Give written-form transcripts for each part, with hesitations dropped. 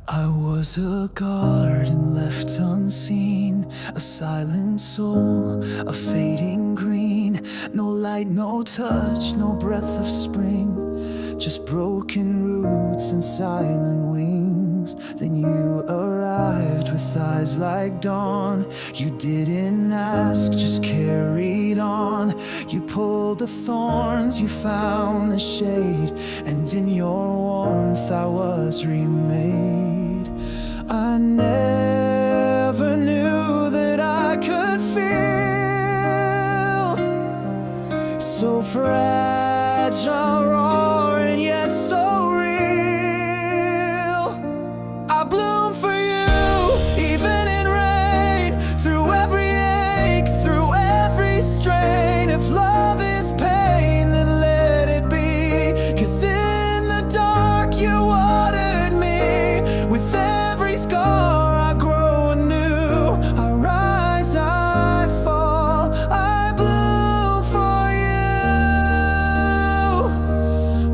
I was a garden left unseen, a silent soul, a fading green. No light, no touch, no breath of spring, just broken roots and silent wings. Then you arrived with eyes like dawn. You didn't ask, just carried on. You pulled the thorns, you found the shade, and in your warmth I was remade. I never knew that I could feel so fragile, raw, and yet so real. I bloom for you, even in rain, through every ache, through every strain. If love is pain, then let it be, 'cause in the dark you watered me. With every scar I grow anew. I rise, I fall, I bloom for you.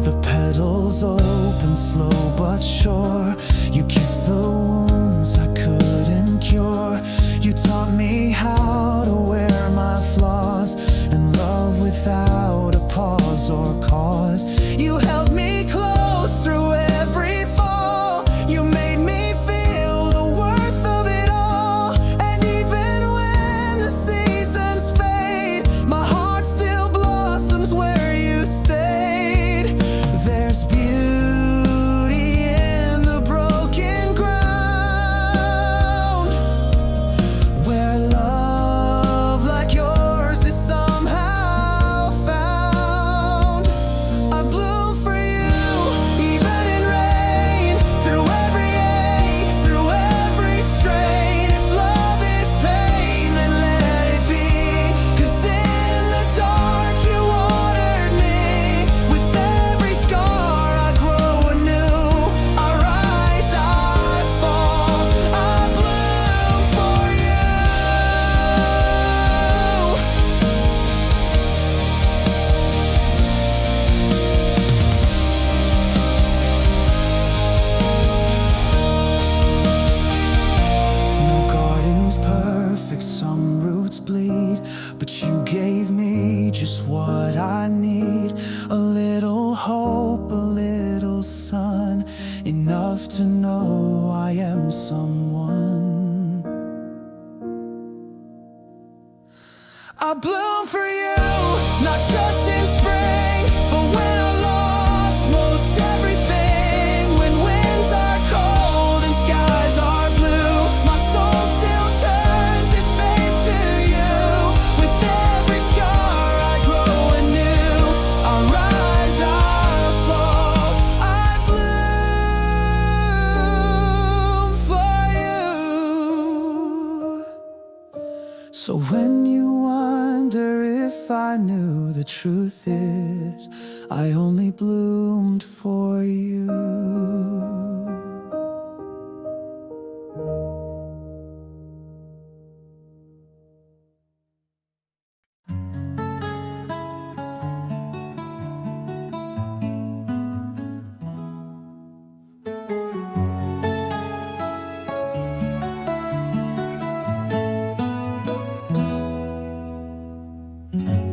The petals open, slow but sure. You kissed the wounds I couldn't cure. You taught me how to wear my flaws and love without a pause or cause. You held me close through every fall. You made me feel the worth of it all. And even when the seasons fade, my heart still blossoms where you stayed. There's beauty in the broken ground, where love like yours is somehow found. I bloom for you, even in rain, through every ache, through every strain. If love is pain, then let it be, 'cause in the dark you watered me. With every scar I grow anew. I rise, I fall, I bloom for you. No garden's perfect, some roots bleed, but you gave me just what I need. A little hope, a little sun, enough to know I am someone. I bloom for you, not just in spring, but when I lost most everything. When winds are cold and skies are blue, my soul still turns its face to you. With every scar I grow anew. I rise, I fall, I bloom for you. So when you wonder if I knew, the truth is I only bloomed for you.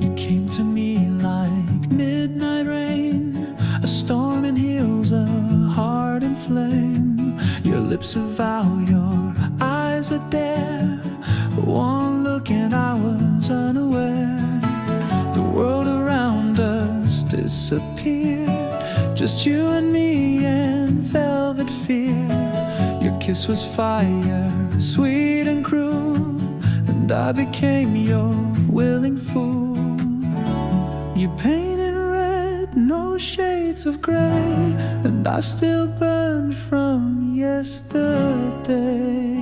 You came to me like midnight rain, a storm in heels, a heart in flame. Your lips a vow, your eyes a dare. One look and I was unaware. The world around us disappeared, just you and me and velvet fear. Your kiss was fire, sweet and cruel, and I became your willing fool. You painted red, no shades of gray, and I still burn from yesterday.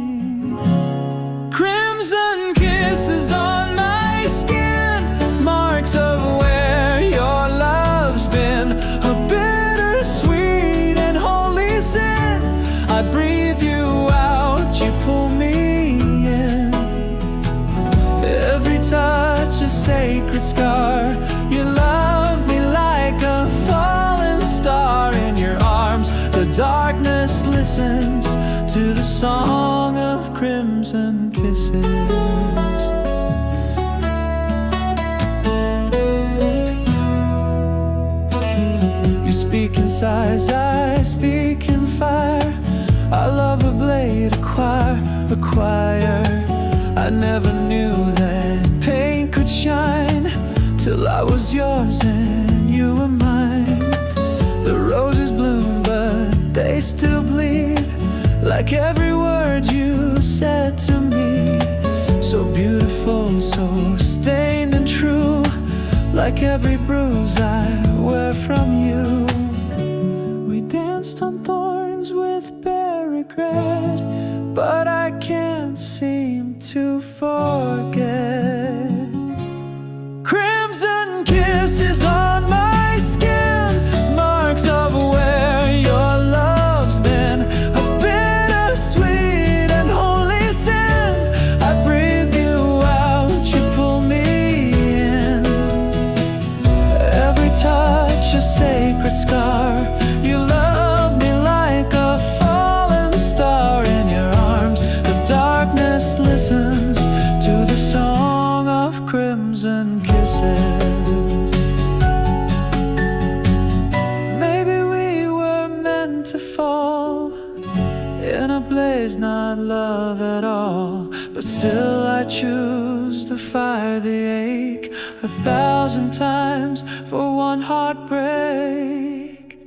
Crimson kisses on my skin, marks of where your love's been. A bittersweet and holy sin. I breathe you out, you pull me in. Every touch a sacred scar. You love me like a fallen star in your arms. The darkness listens Evanescence to the song of crimson kisses. You speak in sighs, I speak in fire. I love a blade, a choir. I never knew that pain could shine till I was yours and you were mine. The roses bloom but they still bleed, like every word you said to me. So beautiful, so stained and true, like every bruise I wear from you. We danced on thorns with bare regret, but I can't seem to forget. Crimson kisses on my skin, marks of where your love's been. A bittersweet and holy sin. I breathe you out, you pull me in. Every touch a sacred scar. You love me like a fallen star. In your arms the darkness listens to the song of crimson kisses. Maybe we were meant to fall in a blaze, not love at all. But still I choose to fire the ache 1,000 times for one heartbreak.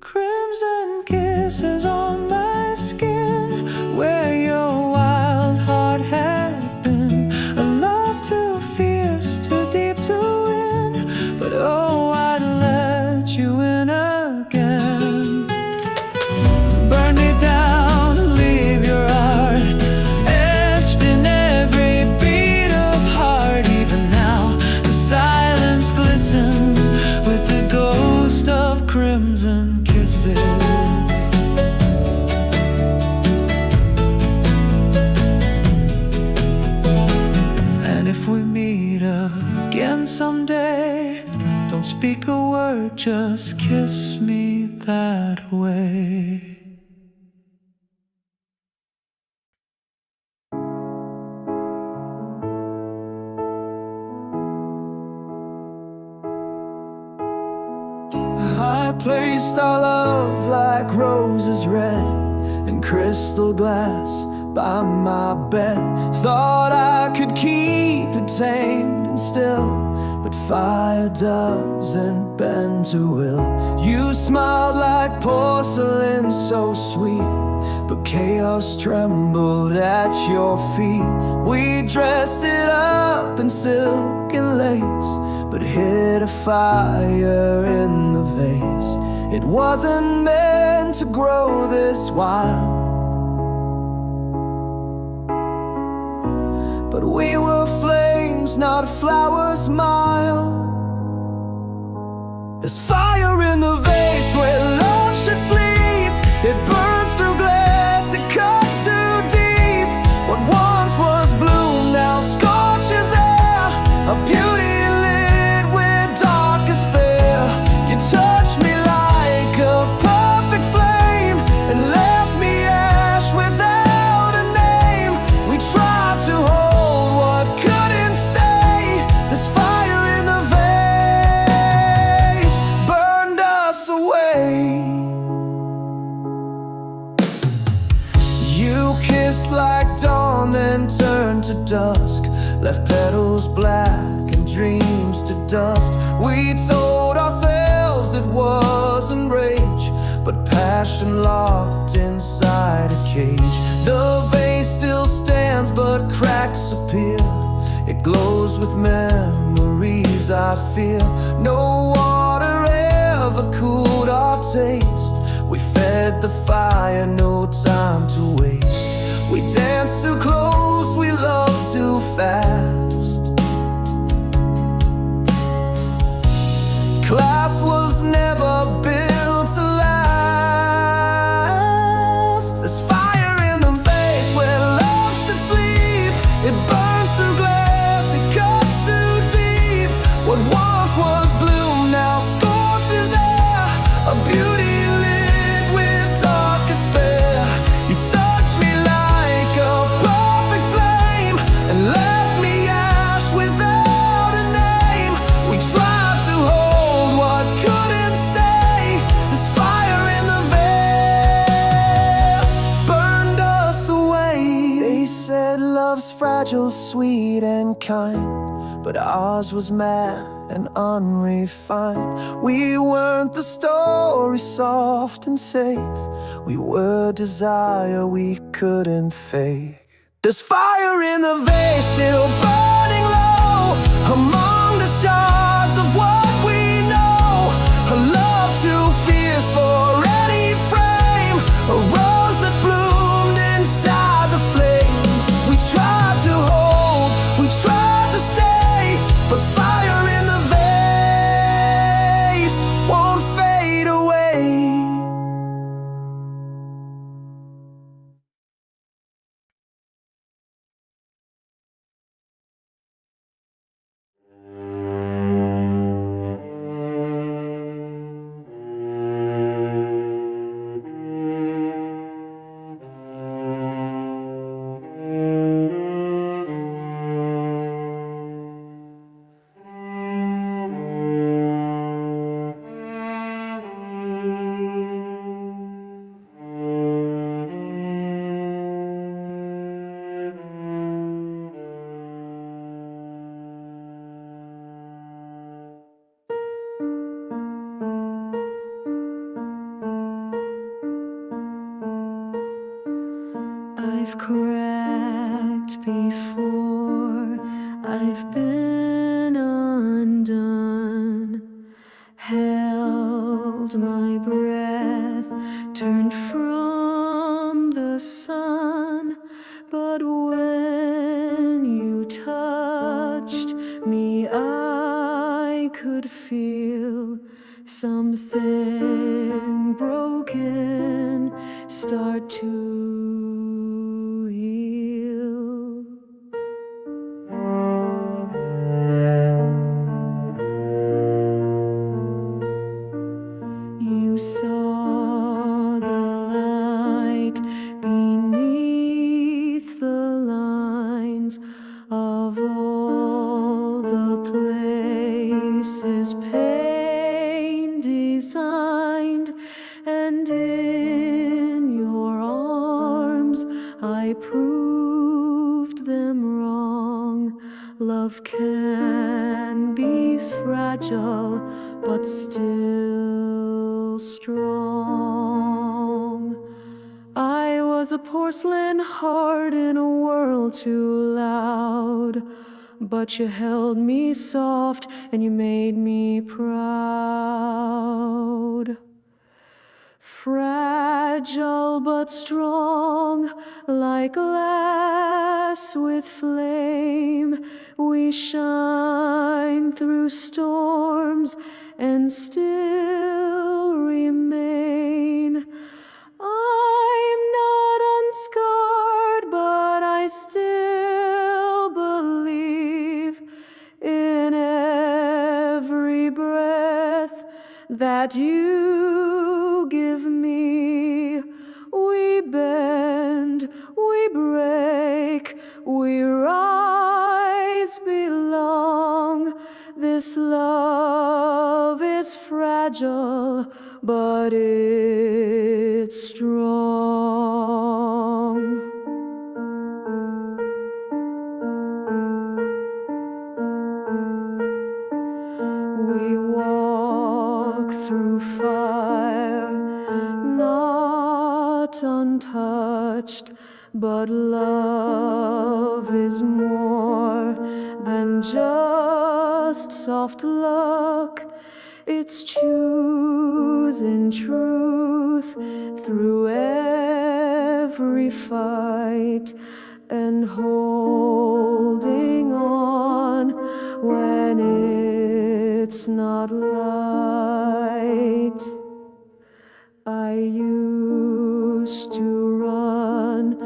Crimson kisses on my skin, where your wild heart had been. A love too fierce, too deep to win, but oh, I'd let you in again. Burn me down, leave your art etched in every beat of heart. Even now the silence glistens with the ghost of crimson kisses. And if we meet again someday, don't speak a word, just kiss me that way. I placed our love like roses red in crystal glass by my bed. Thought I could keep it tamed and still, but fire doesn't bend to will. You smiled like porcelain, so sweet, but chaos trembled at your feet. We dressed it up in silk and lace, but hid a fire in the vase. It wasn't meant to grow this wild, but we were flames, not flowers mild. There's fire in the vase where love should sleep. It burns through glass, it cuts too deep. What once was blue now scorches air, a beauty lit with dark despair. You touched me like a perfect flame and left me ash without a name. We tried to hold what couldn't stay. This fire in the vase burned us away. You kissed like dawn, then turned to dusk, left petals black and dreams to dust. We told ourselves it wasn't rage, but passion locked inside a cage. The vase still stands, but cracks appear. It glows with memories I fear. No water ever cooled our taste. We fed the fire, no time to waste. We danced too close, we loved too fast. Class was never built to last. There's fire in the vase where love should sleep. It burns through glass, it cuts too deep. What once was blue now scorches air, a beauty lit with dark despair. fragile, sweet and kind, but ours was mad and unrefined. We weren't the story, soft and safe. We were desire we couldn't fake. There's fire in the vase, still burning low, among the shards of what we know. A love too fierce for any frame, a rose that bloomed inside the flame. We tried to hold, we tried to stay, but fire in the vase won't fade away. I've cracked before, I've been undone, held my breath, turned from the sun. But when you touched me, I could feel something broken start to heal. You saw the light beneath the lines of all the places pain designed, and in your arms I proved them wrong. Love can be fragile, but still strong. I was a porcelain heart in a world too loud, but you held me soft and you made me proud. Fragile but strong, like glass with flame, we shine through storms and still remain. I'm not unscarred, but I still believe in every breath that you give me. We bend, we break, we rise, belong. This love is fragile, but it's strong. We walk through fire, not untouched, but love is more than just soft luck. It's choosing truth through every fight and holding on when it's not light. I used to run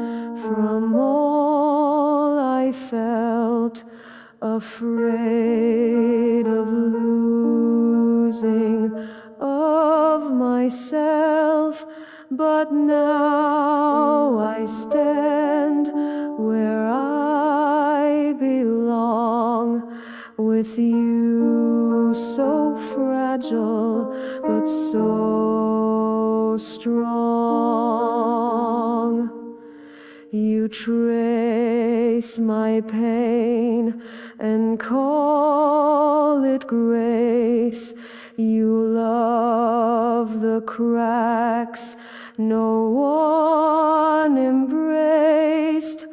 from all I felt, afraid of losing of myself, but now I stand where I belong, with you so fragile but so strong. You trade embrace my pain and call it grace. You love the cracks no one embraced.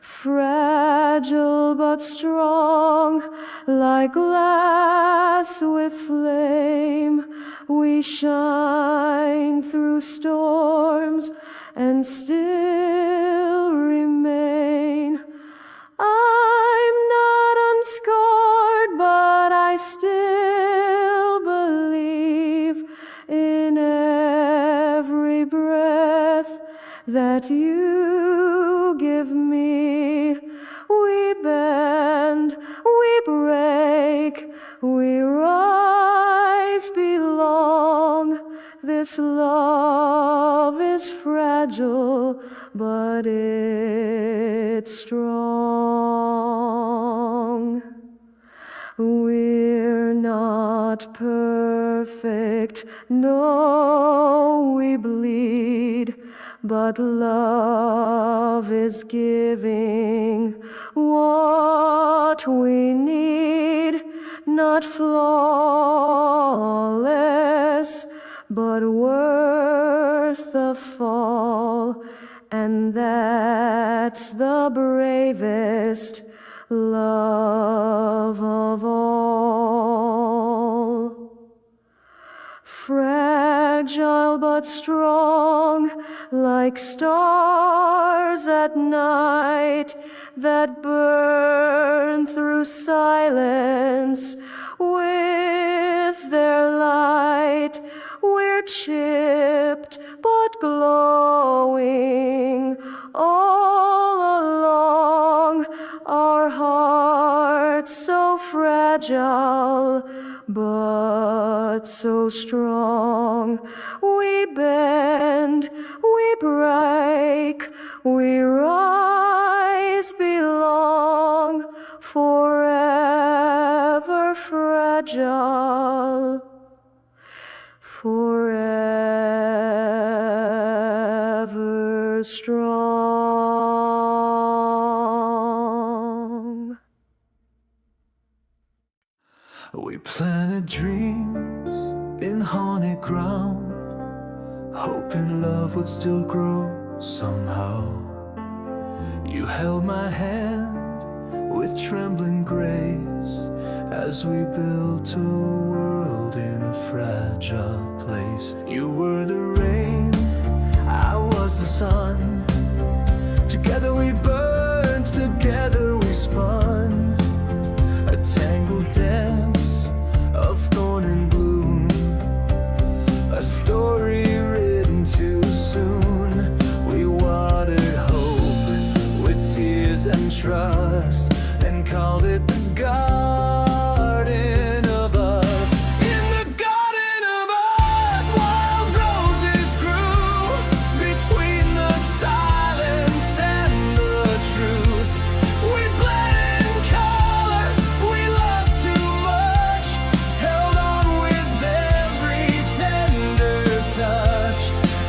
Fragile but strong, like glass with flame, we shine through storms and still remain. I'm not unscarred, but I still believe in every breath that you give me. We bend, we break, we rise, belong. This love is fragile, but it's strong. We're not perfect, no, we bleed, but love is giving what we need. Not flawless, but worth the fall, and that's the bravest love of all. Fragile but strong, like stars at night that burn through silence with their light. We're chipped but glowing all along. Our hearts so fragile but so strong. We bend, we break, we rise, belong. Forever fragile, forever strong. We planted dreams in haunted ground, hoping love would still grow somehow. You held my hand with trembling grace as we built a world in a fragile place. You were the rain, I was the sun. Together we burned, together we spun. A tangled dance of thorn and bloom, a story written too soon. We watered hope with tears and trust, and called it the garden of us. In the garden of us, wild roses grew between the silence and the truth. We bled in color, we loved too much, held on with every tender touch.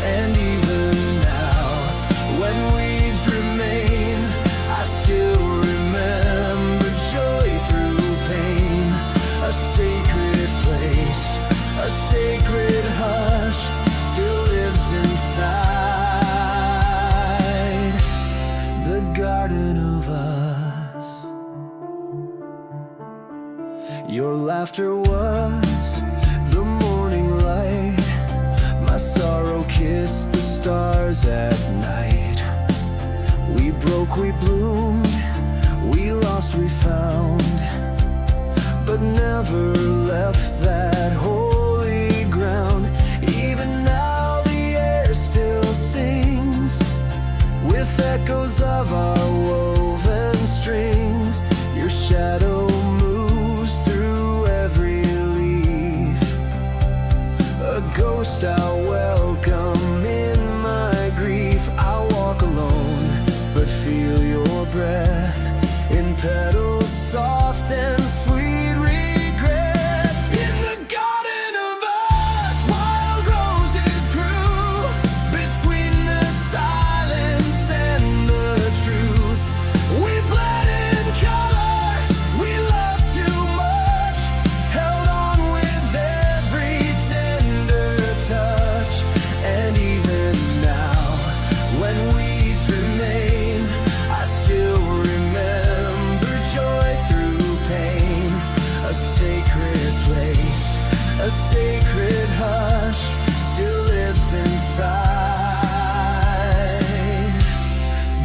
And even now, when weeds remain, I still remember joy through pain. A sacred place, a sacred hush still lives inside the garden of us. Your laughter was the morning light, my sorrow kissed the stars at night. We broke, we bloomed, we lost, we found, but never left that holy ground. Even now the air still sings with echoes of our woven strings. Your shadow moves through every leaf, a ghost I'll welcome in my grief. I walk alone, but feel your breath in petals soft and sweet regrets. In the garden of us, wild roses grew between the silence and the truth. We and weeds remain. I still remember joy through pain. A sacred place, a sacred hush still lives inside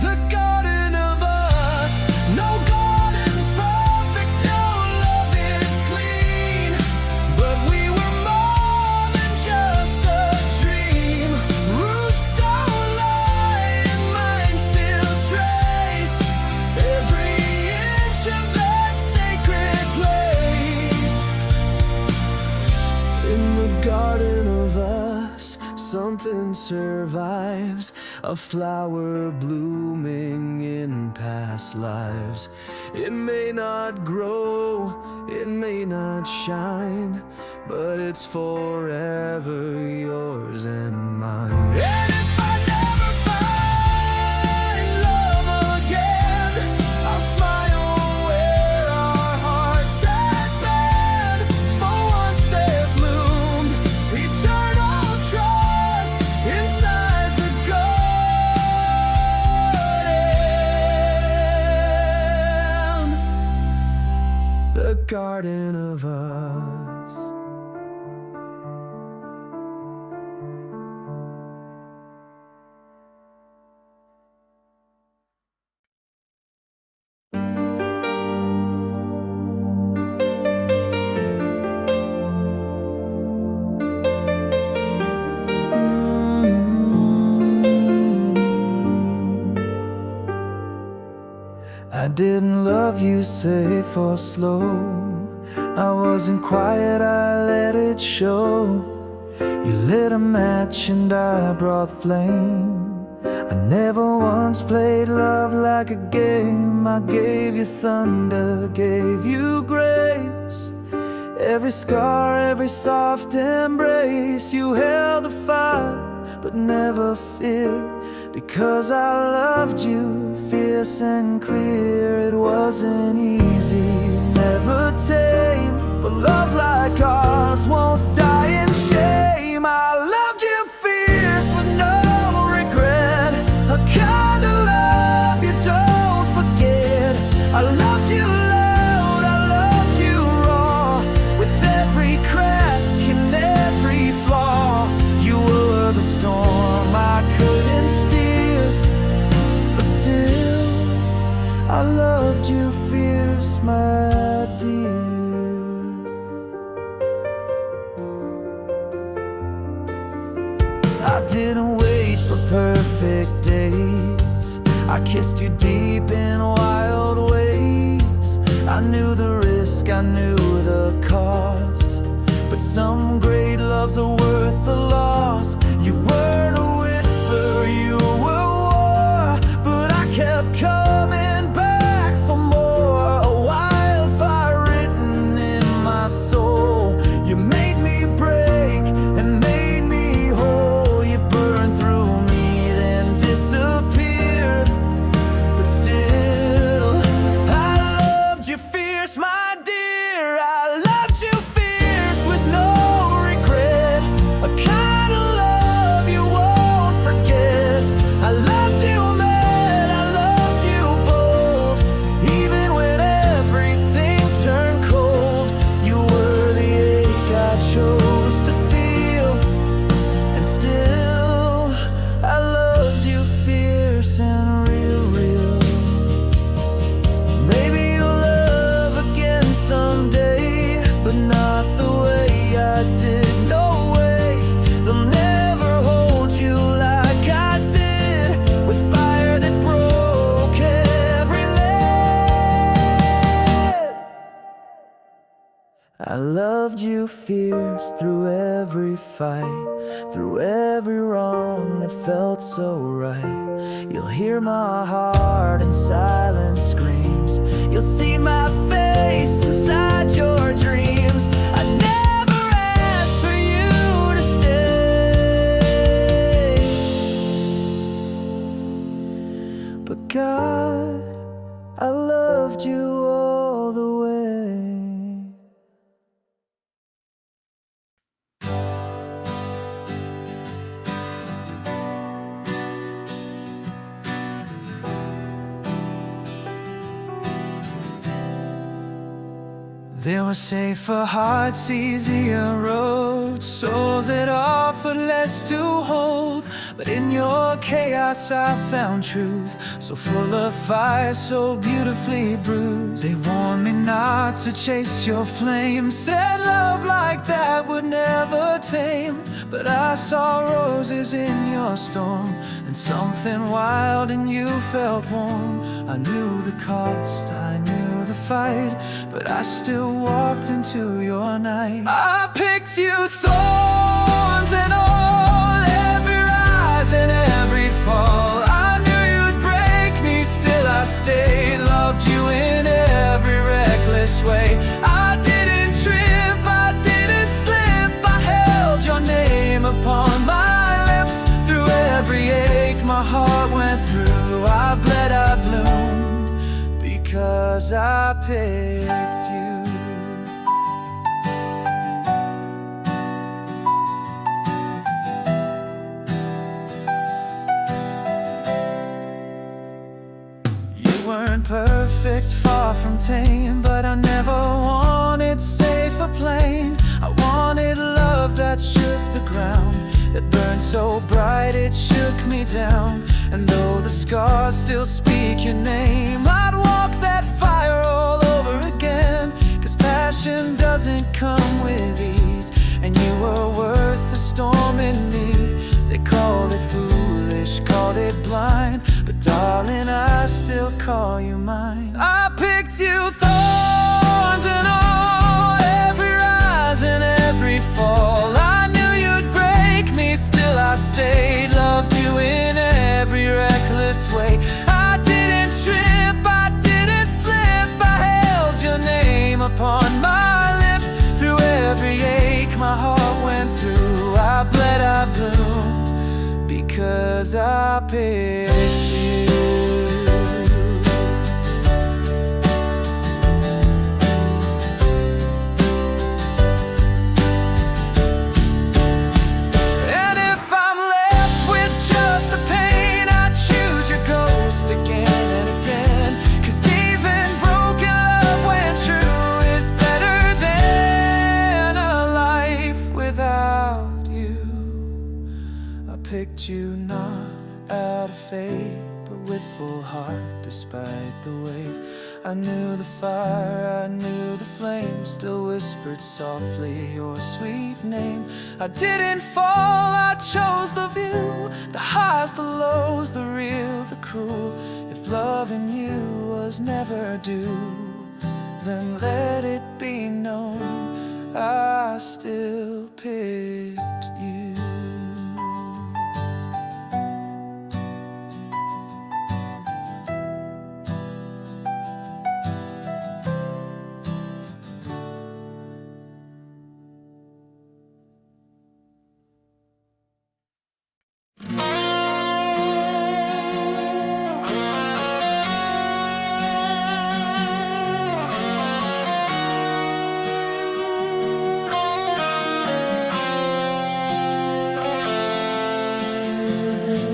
the garden of us. No garden's perfect, no love is clean, but we were more than just a dream. Roots don't lie and minds still trace every inch of that sacred place. In the garden of us, something survives, a flower blooming in past lives. It may not grow, it may not shine, but it's forever yours and mine. And if I never find love again, I'll smile where our hearts had been. For once there bloomed eternal trust inside the garden of us. I didn't love you safe or slow. I wasn't quiet, I let it show. You lit a match and I brought flame. I never once played love like a game. I gave you thunder, gave you grace. Every scar, every soft embrace. You held the fire, but never fear. Because I loved you, fierce and clear. It wasn't easy, never tame, but love like ours won't die in shame. I loved you fierce with no regret, a kind of love you don't forget. I loved you loud, I loved you raw, with every crack and every flaw. You were the storm I couldn't steer, but still I loved you fierce, my dear. I didn't wait for perfect days. I kissed you deep in wild ways. I knew the risk, I knew the cost, but some great loves are worth the loss. You weren't a whisper, you were war, but I kept coming back for more. A wildfire written in my soul. You made me break and made me whole. You burned through me, then disappeared, but still I loved you fierce, my dear. I loved you fierce with no regret, a kind of love you won't forget. I loved you mad, I loved you bold, even when everything turned cold. You were the ache I chose to feel, and still I loved you fierce and real, real. Maybe you'll love again someday, but not the way I did. No way, they'll never hold you like I did, with fire that broke every lead. I loved you fierce through every fight, through every wrong that felt so right. You'll hear my heart in silent screams. You'll see my face inside your dreams. I never asked for you to stay, but God, I loved you all the way. There were safer hearts, easier roads, souls that offered less to hold. But in your chaos I found truth, so full of fire, so beautifully bruised. They warned me not to chase your flame, said love like that would never tame. But I saw roses in your storm, and something wild in you felt warm. I knew the cost, I knew the fight, but I still walked into your night. I picked you, thorns and all, every rise and every fall. I knew you'd break me, still I stayed. Loved you in every reckless way. I didn't trip, I didn't slip. I held your name upon my lips. Through every ache my heart went through. I bled, I bloomed, because I picked you. Perfect, far from tame, but I never wanted safe or plain. I wanted love that shook the ground, that burned so bright it shook me down. And though the scars still speak your name, I'd walk that fire all over again. 'Cause passion doesn't come with ease, and you were worth the storm in me. They called it foolish, called it blind, but darling, I still call you mine. I picked you, thorns and all, every rise and every fall. I knew you'd break me, still I stayed. Loved you in every reckless way. I didn't trip, I didn't slip. I held your name upon my lips. Through every ache my heart went through. I bled, I bloomed, because I picked you. And if I'm left with just the pain, I choose your ghost again and again. 'Cause even broken love, when true, is better than a life without you. I picked you not out of fate, but with full heart, despite the weight. I knew the fire, I knew the flame, still whispered softly your sweet name. I didn't fall, I chose the view, the highs, the lows, the real, the cruel. If loving you was never due, then let it be known I still picked you.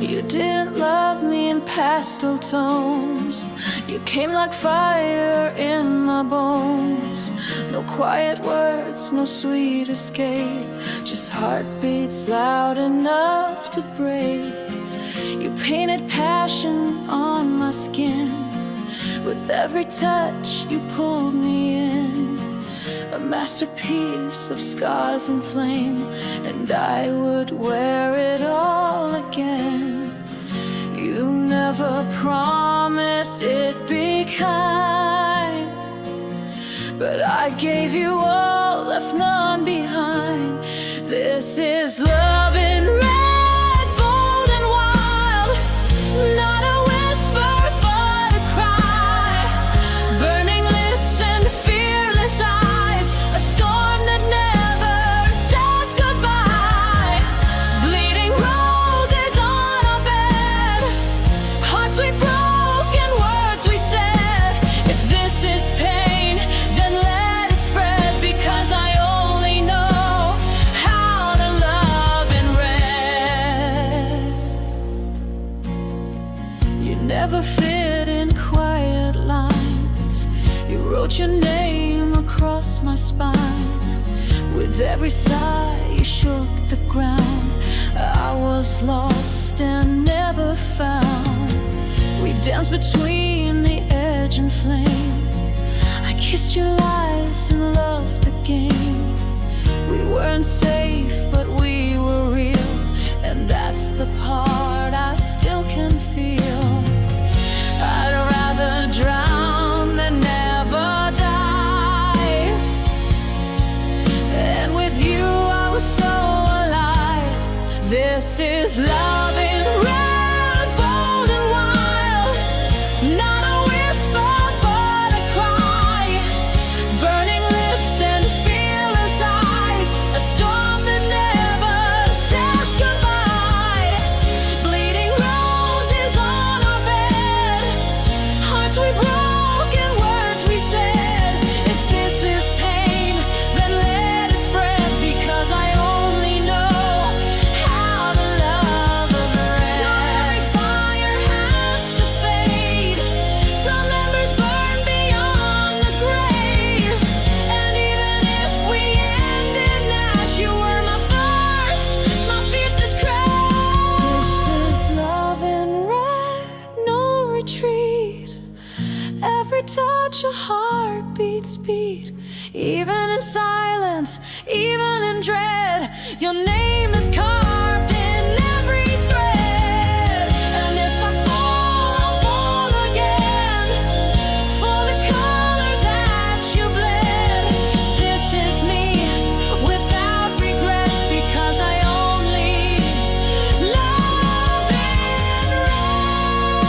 You didn't love me in pastel tones. You came like fire in my bones. No quiet words, no sweet escape, just heartbeats loud enough to break. You painted passion on my skin. With every touch you pulled me in, a masterpiece of scars and flame, and I would wear it all again. You never promised it'd be kind, but I gave you all, left none behind. This is love in red, bold and wild, not a whisper but a cry. Burning lips and fearless eyes, a storm that never says goodbye. Bleeding roses on our bed, hearts we broke and words we said. If this is pain, then let it spread, because I only know how to love in red. You never fit in quiet lines, You wrote your name across my spine. With every sigh you shook the ground. I was lost and never found. We danced between the edge and flame. I kissed your lies and loved the game. We weren't safe, but we were real, and that's the part I still can feel. I'd rather drown than never dive, and with you I was so alive. This is love in red, bold and wild. Not a whisper but a cry. Burning lips and fearless eyes. A storm that never says goodbye. Bleeding roses on our bed. Hearts we broke and words we said. If this is pain, then let it spread, because I only know how to love a red. Not every fire has to fade. Some embers burn beyond the grave. And even if we end in ash, you were my first, my fiercest crash. This is love in red, no retreat. Every touch a heartbeat speed. Even in silence, even in dread, your name is carved in every thread. And if I fall, I'll fall again, for the color that you bled. This is me without regret, because I only love in red.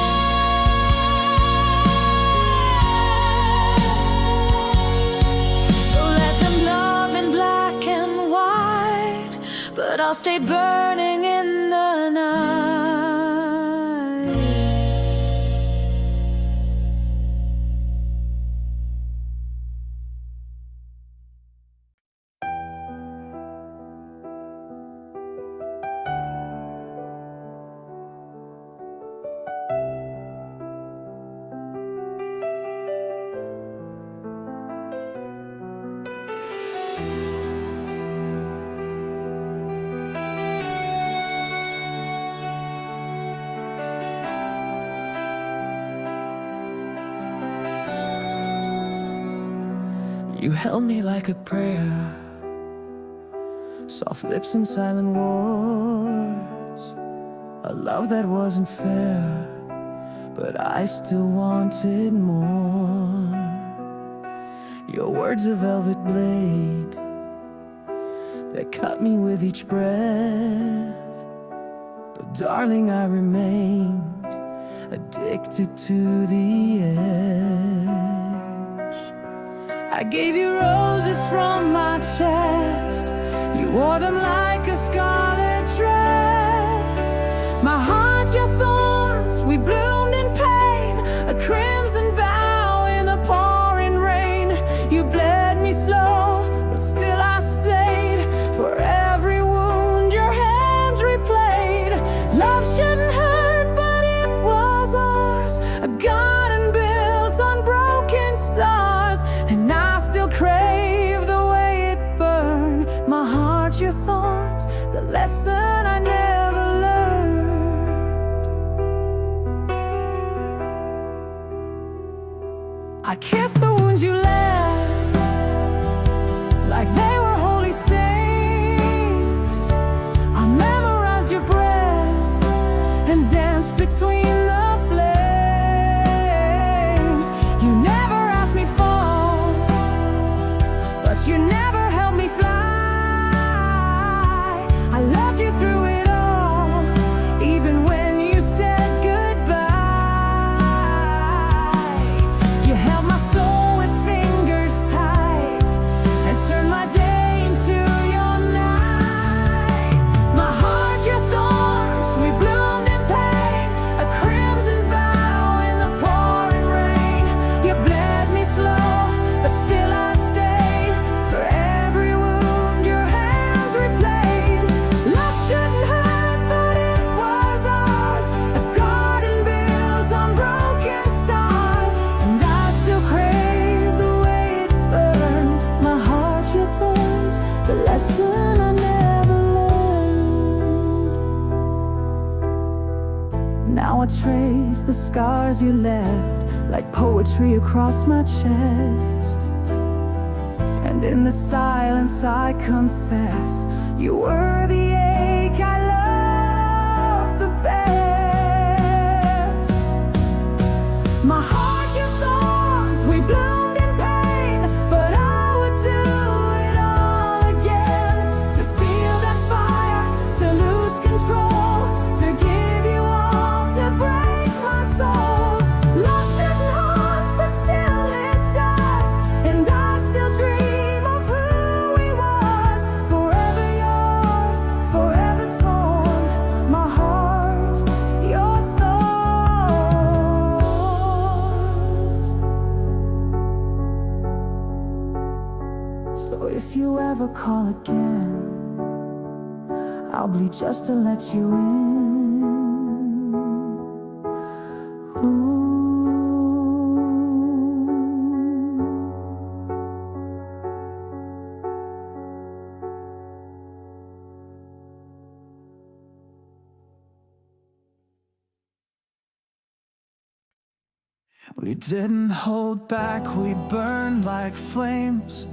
So let them love in black and white, but I'll stay burning in the night. You held me like a prayer, soft lips and silent words. A love that wasn't fair, but I still wanted more. Your words a velvet blade that cut me with each breath. But darling, I remained addicted to the edge. I gave you roses from my chest. You wore them like a scarlet dress. My heart, your thorns, we bloomed in pain. A crimson vow in the pouring rain. You bled me slow, but still I stayed. For every wound your hands replayed. Love shouldn't hurt, but it was ours. A garden built on broken stars. And I still crave the way it burned. My heart, your thorns, the lesson I never learned. I kissed the wounds you left like they were holy stains. I memorized your breath and danced between the flames. You never asked me fall, but you never helped me fly. I loved you through it all, even when you said goodbye. You held my soul with fingers scars you left like poetry across my chest. And in the silence I confess, you were the ache I loved the best. My heart, you thorns, we bloomed in pain, but I would do it all again. To feel that fire, to lose control, to give you all, to break my soul. Love shouldn't haunt, but still it does, and I still dream of who we was. Forever yours, forever torn. My heart, your thoughts. So if you ever call again, I'll bleed just to let you in. Ooh. We didn't hold back, we burned like flames,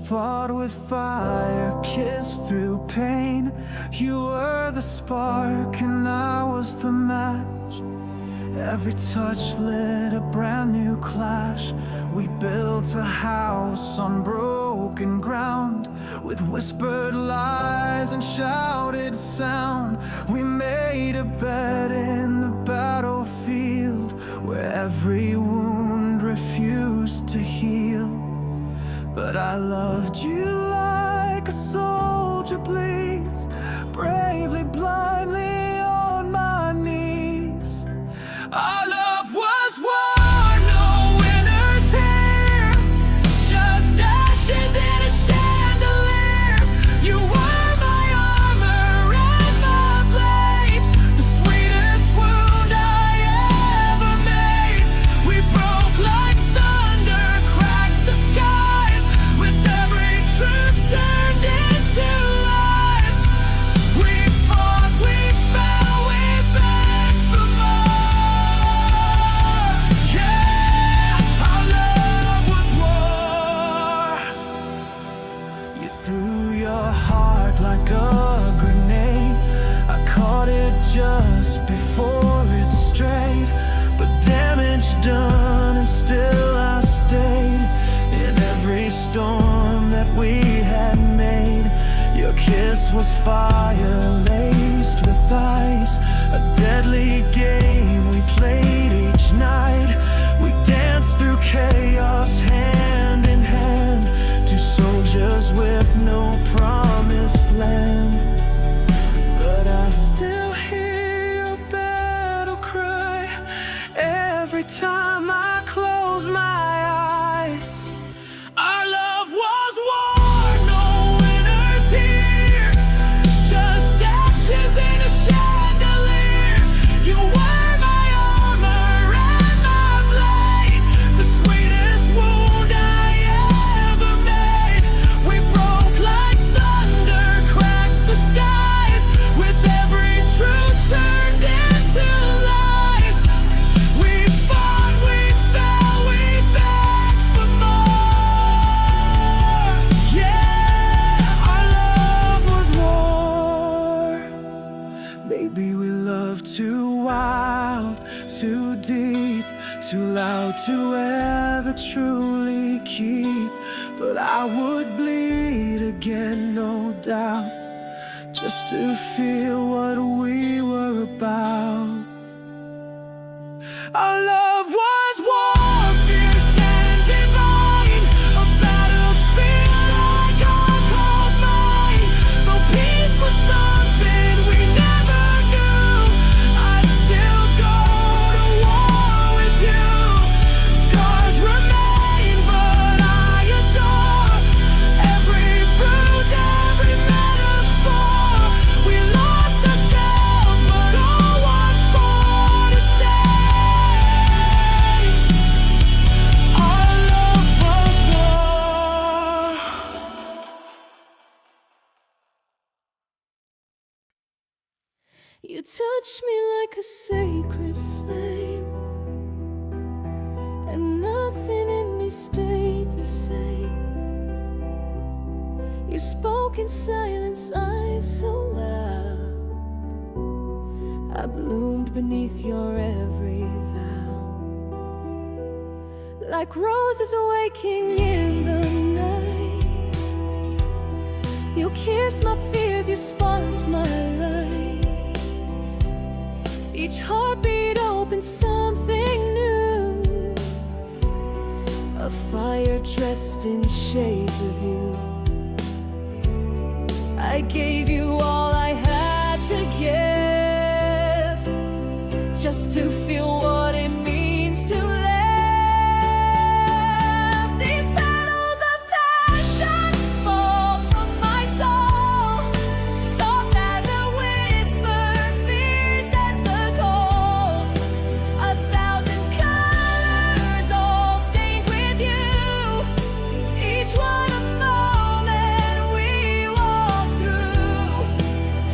fought with fire, kissed through pain. You were the spark and I was the match. Every touch lit a brand new clash. We built a house on broken ground, with whispered lies and shouted sound. We made a bed in the battlefield, where every wound refused to heal. But I loved you like a soldier bleeds, bravely, blindly on my knees. Our love was war, no winners here, just ashes in a chandelier. You were my armor and my blade, the sweetest wound I ever made. We broke like thunder, cracked the skies, with every truth turned into lies. We fought, we fell, we begged for more. Yeah, our love was war. You threw your heart like a grenade. I caught it just before it strayed, but damage done and still I stayed. In every storm that we had made, your kiss was fire laced with ice, a deadly game we played each night. We danced through chaos hand in hand, two soldiers with no promised land. But I still hear your battle cry every time I close my eyes. Our love was war, no winners here, just ashes in a chandelier. You were my armor and my blade, the sweetest wound I ever made. We broke like thunder, cracked the skies, with every truth turned into lies. We fought, we fell, we begged for more. Yeah, our love was war. Maybe we loved too wild, too deep, too loud to ever truly keep. But I would bleed again, no doubt, just to feel what we were about. Our love was war, fierce and divine, a battlefield I called mine. Though peace was something we never knew, I'd still go to war with you. Scars remain, but I adore every bruise, every metaphor. We lost ourselves, but oh, what for to say? Our love was war. You touch me like a sacred flame, me stayed the same. You spoke in silence, eyes so loud. I bloomed beneath your every vow, like roses waking in the night. You kissed my fears, you sparked my light. Each heartbeat opened something new, a fire dressed in shades of you. I gave you all I had to give, just to feel what it means to live. These petals of passion fall from my soul, soft as a whisper, fierce as the cold. 1,000 colors all stained with you, each one a moment we walk through.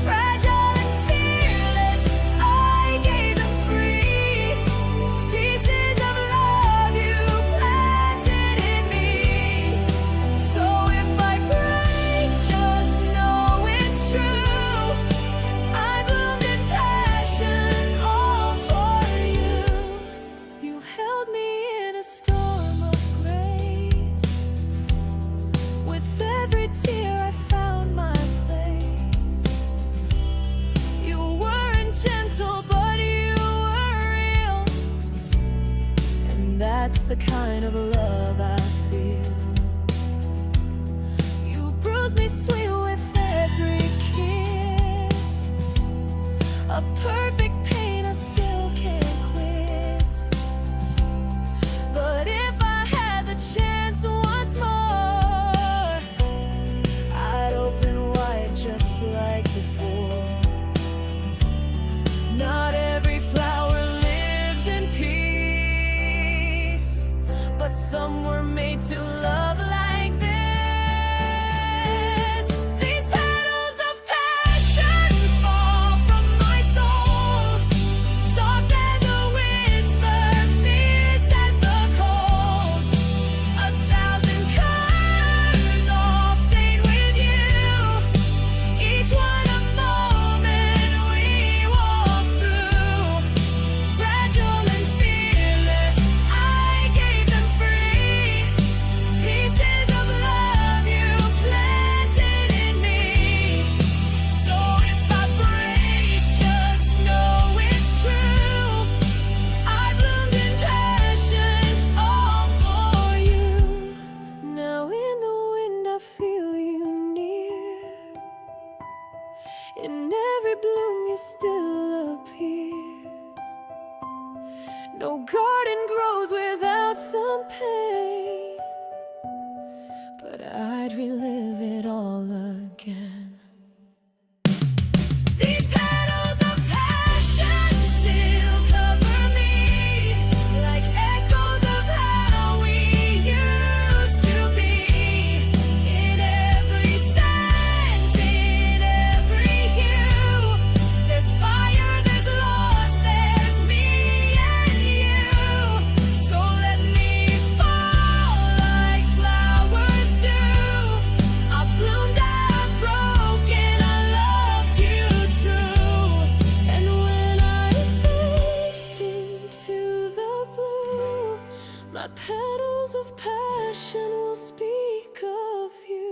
Fragile and fearless, I gave them free, pieces of love you planted in me. So if I break, just know it's true. I bloomed in passion, all for you. You held me in a storm of grace. With every tear I found my place. You weren't gentle, but you were real, and that's the kind of love I feel. You bruised me sweet with every kiss, a perfect pain I still can't quit. But if I had the chance once more, I'd open wide just like before. Not every flower lives in peace, but some were made to love like this. These petals of passion fall from my soul, soft as a whisper, fierce as the cold. 1,000 colors all stained with you, each one a moment we walk through. Fragile and fearless, I gave them free, pieces of love you planted in me. So if I break, just know it's true. I bloomed in passion, all for you. Now in the wind I feel you near, in every bloom you still appear. No garden grows without some pain, but I'd relive it all again. These petals of passion still cover me, like echoes of how we used to be. In every scent, in every hue, there's fire, there's loss, there's me and you. So let me fall like flowers do. I bloomed, I've broken, I loved you true. And when I fade into the blue, my petals of passion will speak of you.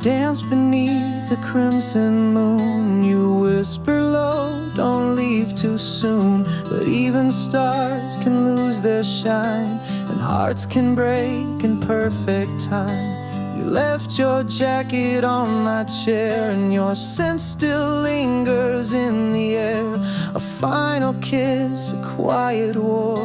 Dance beneath the crimson moon. You whisper low, don't leave too soon. But even stars can lose their shine, and hearts can break in perfect time. You left your jacket on my chair, and your scent still lingers in the air. A final kiss, a quiet war.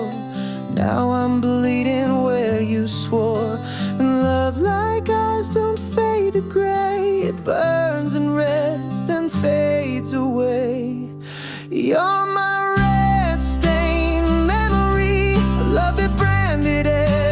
Now I'm bleeding where you swore. And love like ours don't fade to gray. It burns in red, then fades away. You're my red-stained memory, a love that branded it.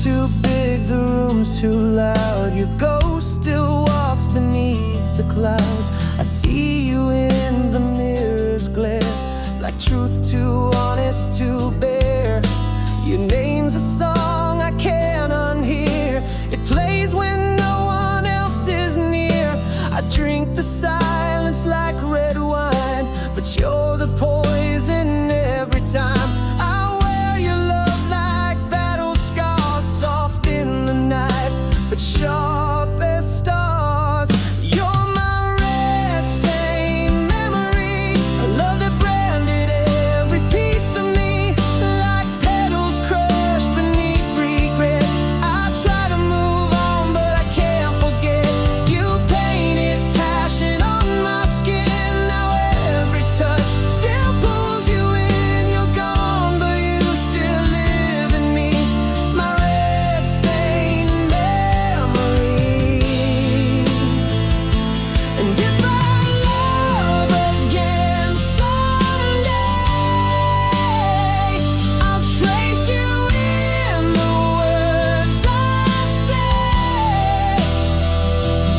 too big, the room's too loud. Your ghost still walks beneath the clouds. I see you in the mirror's glare, like truth too honest to bear. Your name's a song I can't unhear. It plays when no one else is near. I drink the silence like red wine, but you're the poison every time. I wear your love like battle scars, soft in the night, but sharp as stars. You're my red-stained memory, a love that branded every piece of me, like petals crushed beneath regret. I try to move on, but I can't forget. You painted passion on my skin, now every touch still pulls you in. You're gone, but you still live in me, my red-stained memory. And if I love again someday, I'll trace you in the words I say,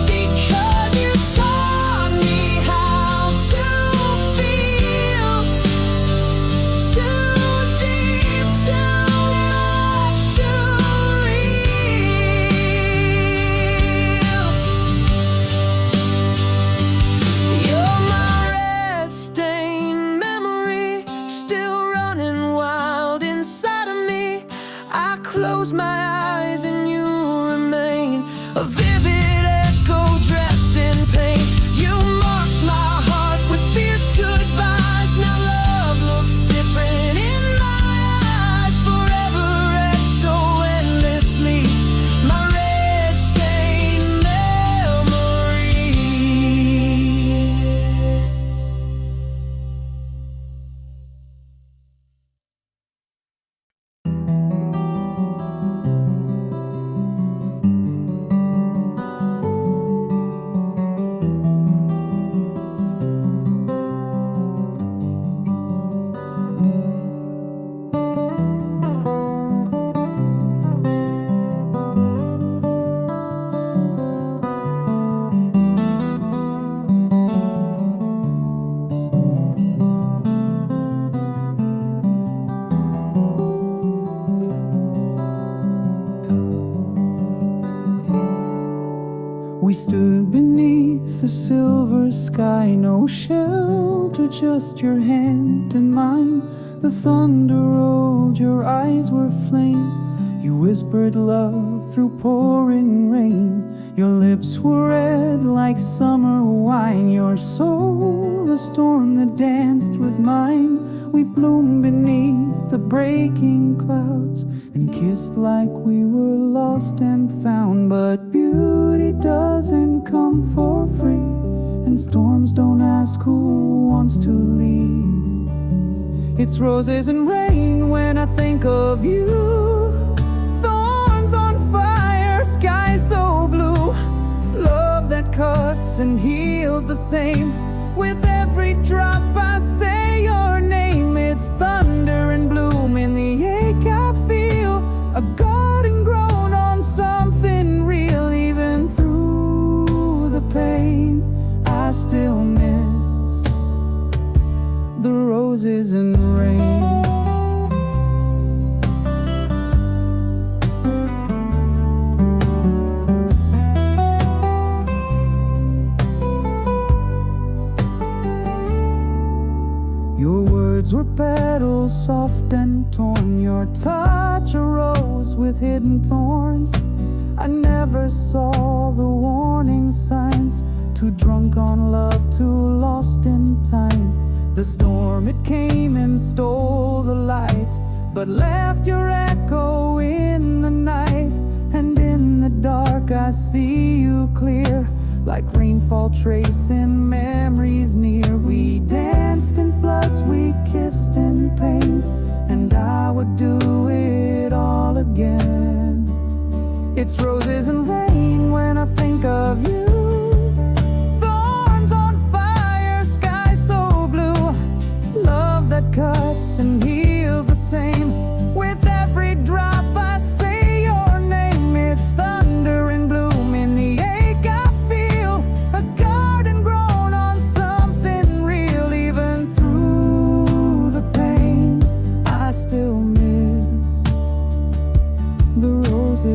because you taught me how to feel, too deep, too much, too real. You're my red-stained memory, still running wild inside of me. I close my eyes and you remain, a vivid echo dressed in pain. You marked my heart with fierce goodbyes. Now love looks different in my eyes, forever etched so endlessly, my red-stained memory. We stood beneath the silver sky, no shelter, just your hand in mine. The thunder rolled, your eyes were flames. You whispered love through pouring rain. Your lips were red like summer wine. Your soul, a storm that danced with mine. We bloomed beneath the breaking clouds and kissed like we were lost and found. But beauty doesn't come for free, and storms don't ask who wants to leave. It's roses and rain when I think of you, thorns on fire, sky so blue, love that cuts and heals the same. With every drop I say your name. It's thunder and bloom in the ache I feel, a garden grown on something real. Even through the pain I still miss the roses and rain. Your words were petals soft and torn. Your touch a rose with hidden thorns. I never saw the warning signs. Too drunk on love, too lost in time. The storm, it came and stole the light, but left your echo in the night. And in the dark I see you clear, like rainfall tracing memories near. We danced in floods, we kissed in pain, and I would do it all again. It's roses and rain when I think of you, thorns on fire, sky so blue, love that cuts and heals the same. With every drop I say your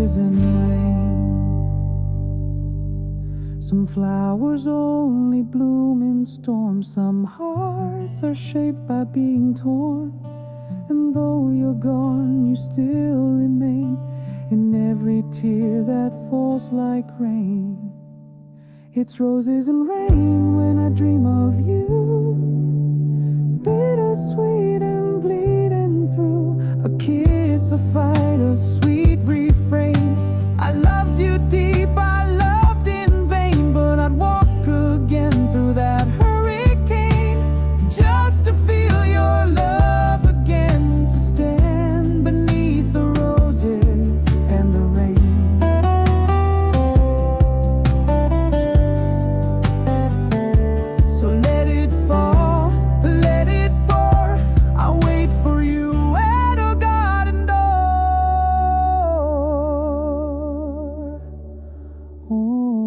roses and rain. Some flowers only bloom in storms. Some hearts are shaped by being torn. And though you're gone, you still remain in every tear that falls like rain. It's roses and rain when I dream of you, bittersweet and bleeding through. A kiss, a fight, a sweet refrain. I loved you deep, I loved in vain, but I'd walk again through that hurricane just to feel your love again, to stand beneath the roses and the rain. So let it fall, let it pour. I'll wait for you at a garden door. Ooh.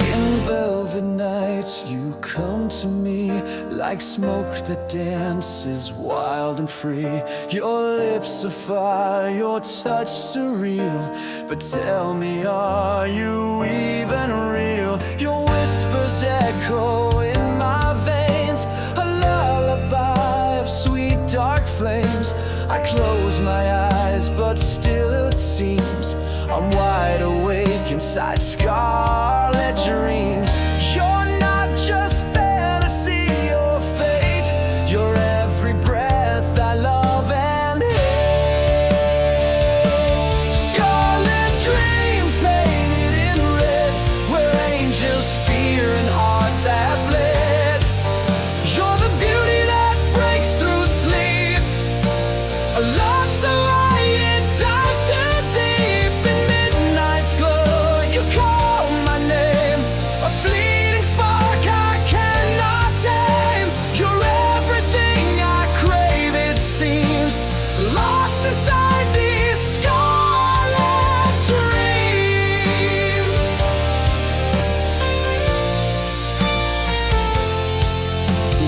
In velvet nights you come to me like smoke that dances wild and free. Your lips are fire, your touch surreal. But tell me, are you even real? Your whispers echo in my veins, a lullaby of sweet dark flames. I close my eyes, but still it seems I'm wide awake inside scarlet dreams. You're not just fantasy or fate, you're every breath I love and hate. Scarlet dreams painted in red, where angels fear and hearts have bled. You're the beauty that breaks through sleep, a love so high it dives too deep. In midnight's glow you call my name, a fleeting spark I cannot tame. You're everything I crave, it seems, lost inside these scarlet dreams.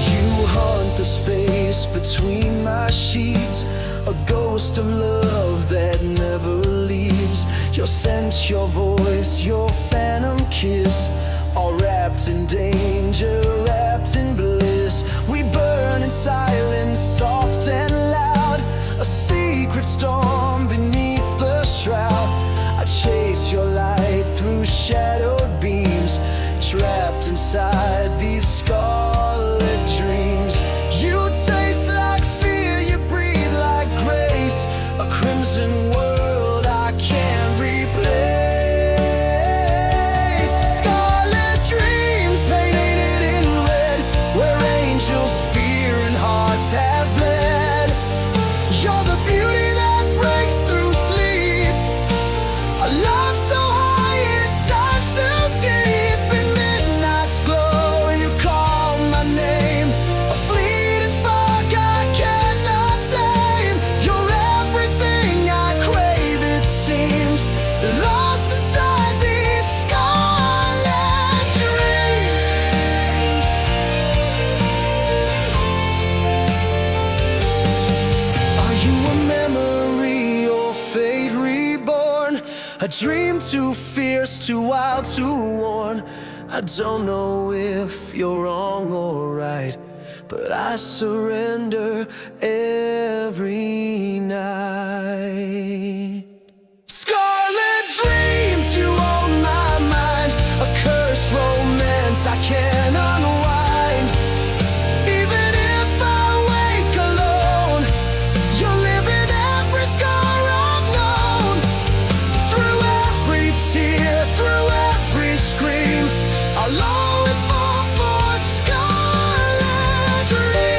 You haunt the space between my sheets, a ghost of love that never leaves. Your scent, your voice, your phantom kiss, all wrapped in danger, wrapped in bliss. We burn in silence, soft and loud, a secret storm beneath the shroud. I chase your light through shadowed beams, trapped inside these scarlet dreams. You taste like fear, you breathe like grace, a crimson world I can't replace. Scarlet dreams painted in red, where angels fear and hearts have bled. You're the beauty that breaks through sleep, a love so high it dives too deep. In midnight's glow you call my name, a fleeting spark I cannot tame. You're everything I crave, it seems, lost inside these scarlet dreams. Are you a memory or fate reborn? A dream too fierce, too wild, too worn. I don't know if you're wrong or right, but I surrender every night. Scarlet dreams, you own my mind, a cursed romance I can't unwind. Even if I wake alone, you'll live in every scar I've known. Through every tear, through every scream, I'll always fall for scarlet dreams.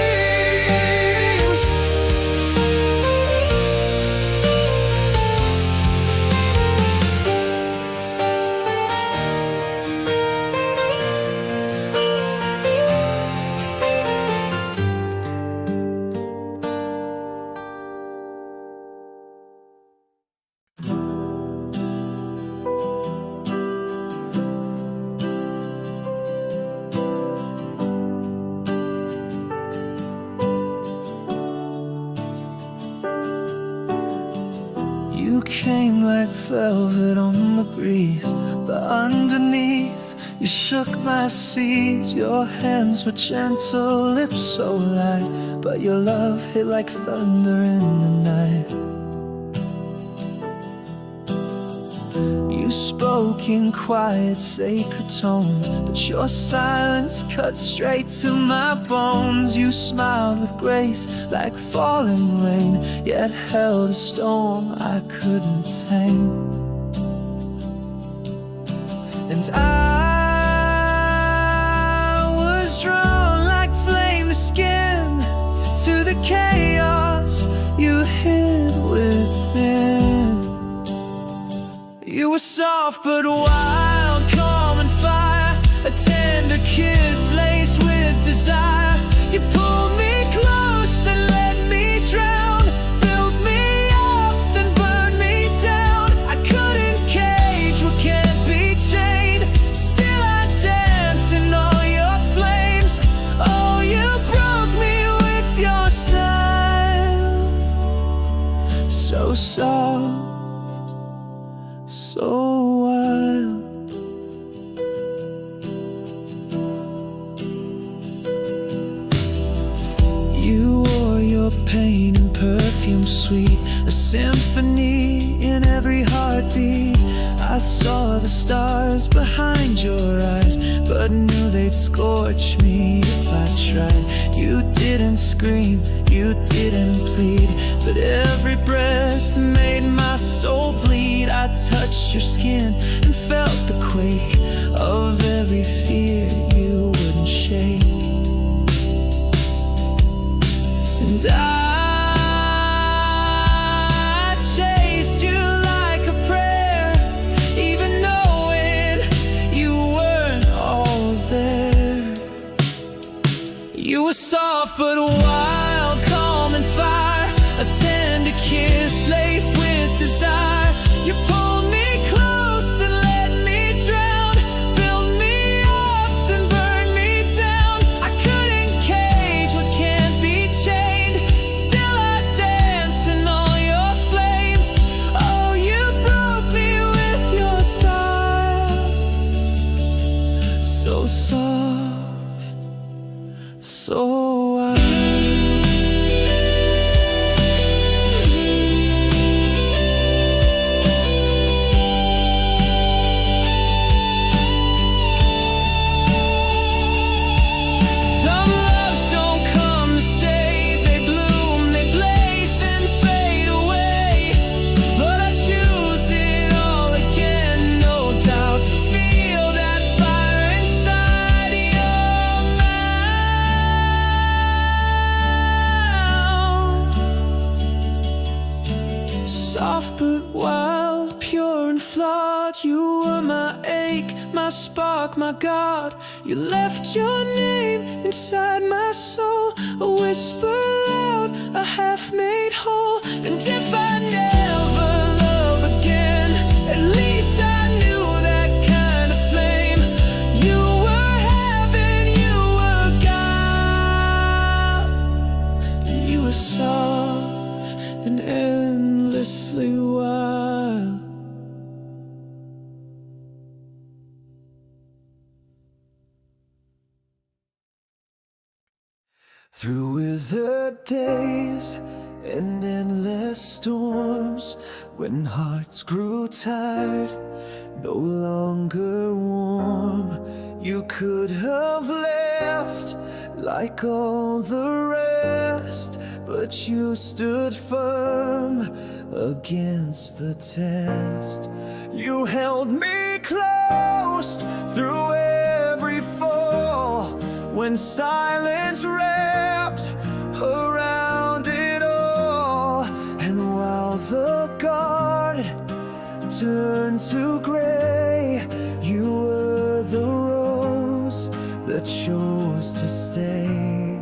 came like velvet on the breeze, but underneath you shook my seas. Your hands were gentle, lips so light, but your love hit like thunder in the night. You spoke in quiet, sacred tones, but your silence cut straight to my bones. You smiled with grace like falling rain, yet held a storm I couldn't tame. And I was drawn like flame to skin, to the chaos you hid within. You were soft but wild, calm and fire, a tender kiss laced with desire. You pulled me close, then let me drown, built me up, then burned me down. I couldn't cage what can't be chained, still I dance in all your flames. Oh, you broke me with your style, so soft, so wild. You wore your pain in perfume sweet, a symphony in every heartbeat. I saw the stars behind your eyes, but knew they'd scorch me if I tried. You didn't scream, you didn't plead, but every breath made my soul bleed. I touched your skin and felt the quake of every fear you wouldn't shake. And I chased you like a prayer, even knowing you weren't all there. You were soft but wild, calm and fire, a tender kiss laced with desire. You pulled me close, then let me drown, built me up, then burned me down. I couldn't cage what can't be chained, still I dance in all your flames. Oh, you broke me with your style, so soft, so wild. Soft but wild, pure and flawed. You were my ache, my spark, my God. You left your name inside my soul, a whisper loud, a half-made whole. And if I never love again, at least I knew that kind of flame. You were heaven, you were God. You were soft and endlessly wild. Through withered days and endless storms, when hearts grew tired, no longer warm, you could have left like all the rest, but you stood firm against the test. You held me close through every fall, when silence wrapped around it all. And while the guard turned to gray, you were the rose that chose to stay.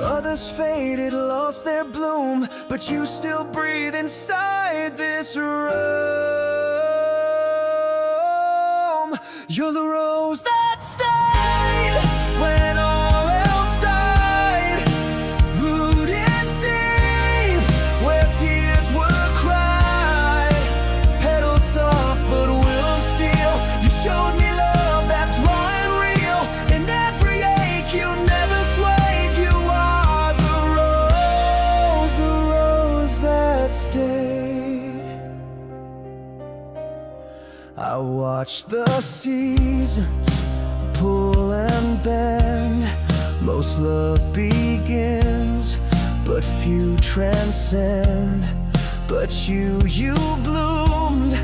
Others faded, lost their bloom, but you still breathe inside this room. You're the rose that stayed when all else died, rooted deep where tears were watch the seasons pull and bend. Most love begins, but few transcend. But you bloomed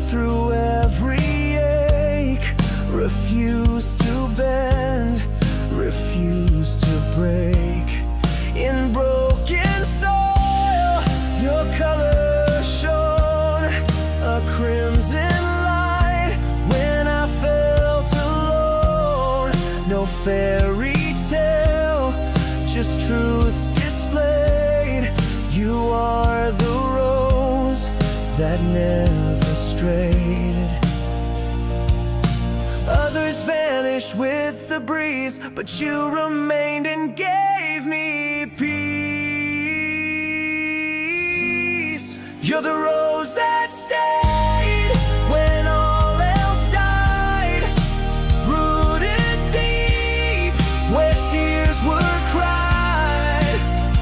through every ache. Refuse to bend, refuse to break. In broken soil, your color shone a crimson light when I felt alone. No fairy tale, just truth displayed. You are the rose that never strayed. Others vanished with the breeze, but you remained and gave me peace. You're the rose that stayed when all else died, rooted deep where tears were cried.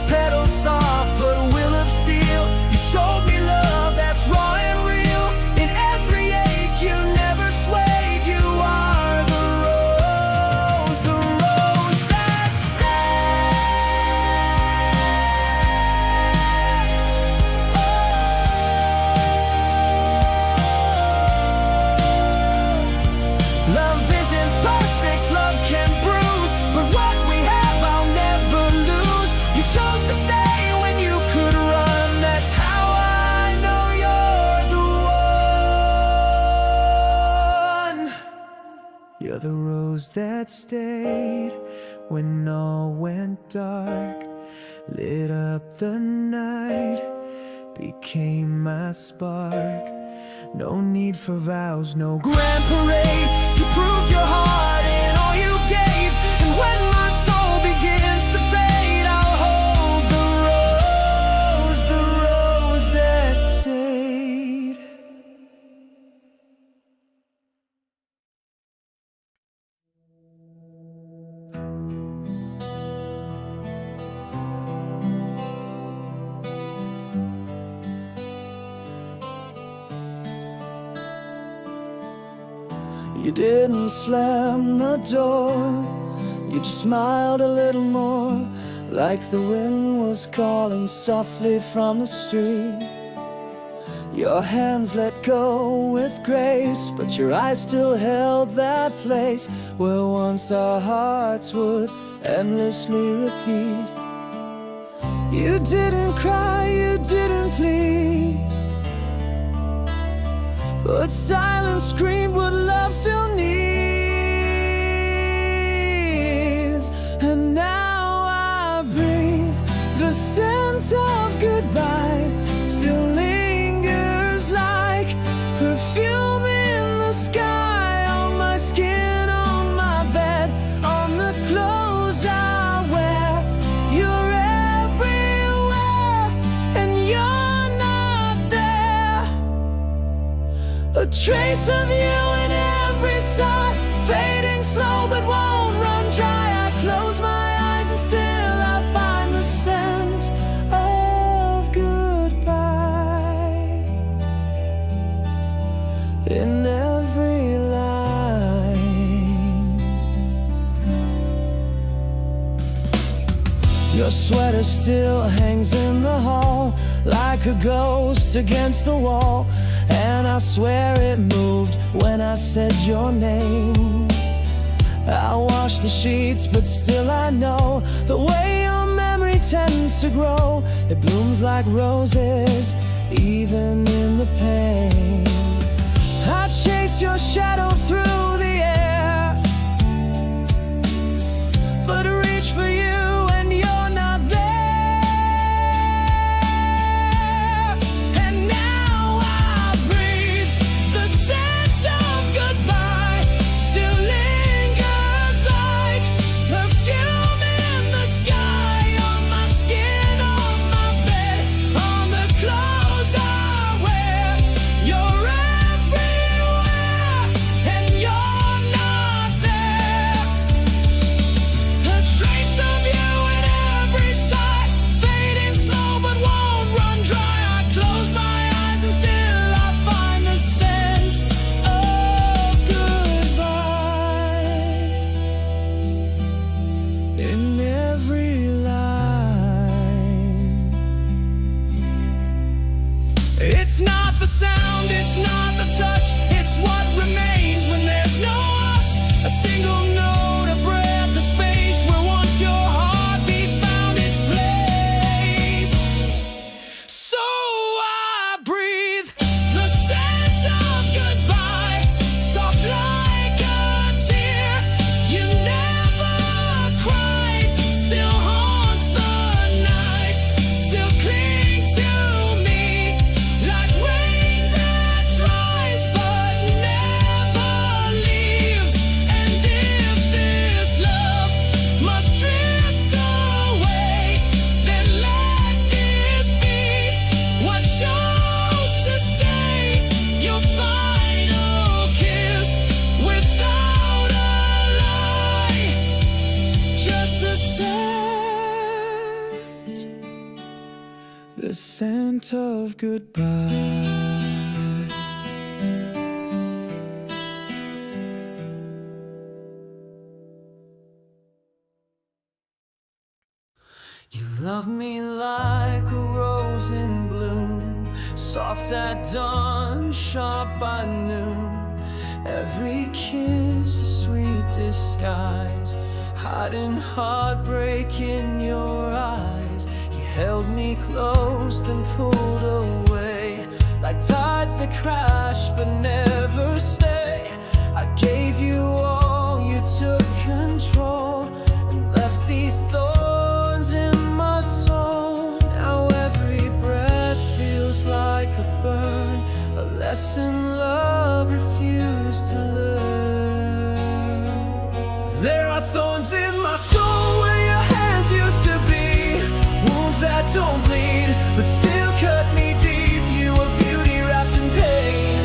Petals soft but will of steel, you showed me love that's raw and real. In every ache you never swayed. You are the rose that stayed. Love isn't perfect, love can bruise, but what we have I'll never lose. You chose to stay when you could run. That's how I know you're the one. You're the rose that stayed when all went dark, lit up the night, became my spark. No need for vows, no grand parade. You proved your heart in all you gave. And when my soul begins to fade, I'll hold the rose that stayed. You didn't slam the door, you just smiled a little more, like the wind was calling softly from the street. Your hands let go with grace, but your eyes still held that place where once our hearts would endlessly repeat. You didn't cry, you didn't plead, but silence screamed what love still needs. And now I breathe the scent of goodbye, still lingers like perfume in the sky, on my skin, on my bed, on the clothes I wear. You're everywhere and you're not there. A trace of you in every sigh, fading slow but won't run dry. I close my eyes and still I find the scent of goodbye in every line. Your sweater still hangs in the hall like a ghost against the wall, and I swear it moved when I said your name. I wash the sheets, but still I know the way your memory tends to grow. It blooms like roses, even in the pain. I chase your shadow through the air, but reach for you and you're not there. And now I breathe the scent of goodbye, still lingers like perfume in the sky, on my skin, on my bed, on the clothes I wear. You're everywhere and you're It's not the sound, it's not the touch, it's what remains when there's no us. A single note, a breath, a space where once your heartbeat found its place. So I breathe the scent of goodbye, soft like a tear. You never cried, still haunts the night, still clings to me like rain that dries but never leaves. And if this love must drift away, then let this be what chose to stay. Your final kiss without a lie, just the scent of goodbye. You love me like a rose in bloom, soft at dawn, sharp by noon. Every kiss a sweet disguise, hiding heartbreak in your eyes. You held me close, then pulled away, like tides that crash but never stay. I gave you all, you took control, and left these thorns in my soul. Now every breath feels like a burn, a lesson love refused to learn. There are thorns in my soul where your hands used to be, wounds that don't bleed but still cut me deep. You were beauty wrapped in pain,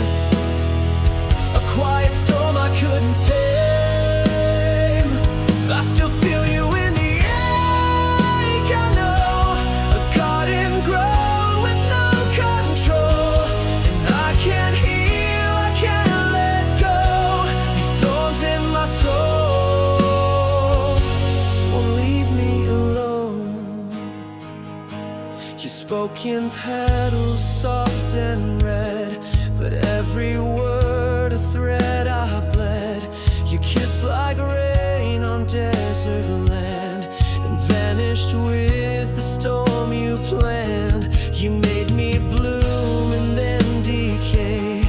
a quiet storm I couldn't tame. I still feel you in the ache, I know, a garden grown with no control. And I can't heal, I can't let go, these thorns in my soul won't leave me alone. You spoke in petals soft and red, but every word a thread I bled. You kissed like rain on desert land, and vanished with the storm you planned. You made me bloom and then decay,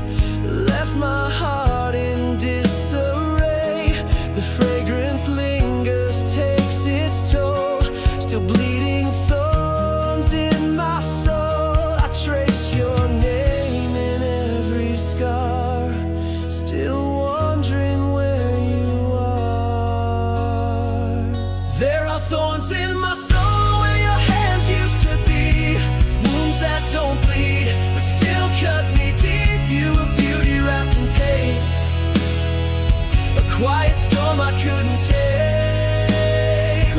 left my heart in disarray. The fragrance lingers, takes its toll, still bleeding thorns in my soul. I trace your name in every scar, still wondering where you are. There are thorns in my soul where your hands used to be, wounds that don't bleed but still cut me deep. You were beauty wrapped in pain, a quiet storm I couldn't tame.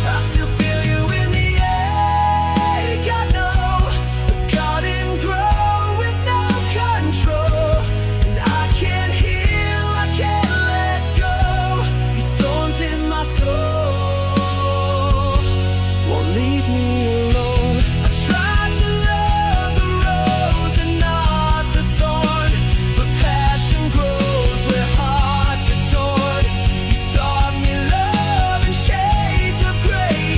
I still feel you in the ache, I know, a garden grown with no control. And I can't heal, I can't let go, these thorns in my soul won't leave me alone. I tried to love the rose and not the thorn, but passion grows where hearts are torn. You taught me love in shades of gray,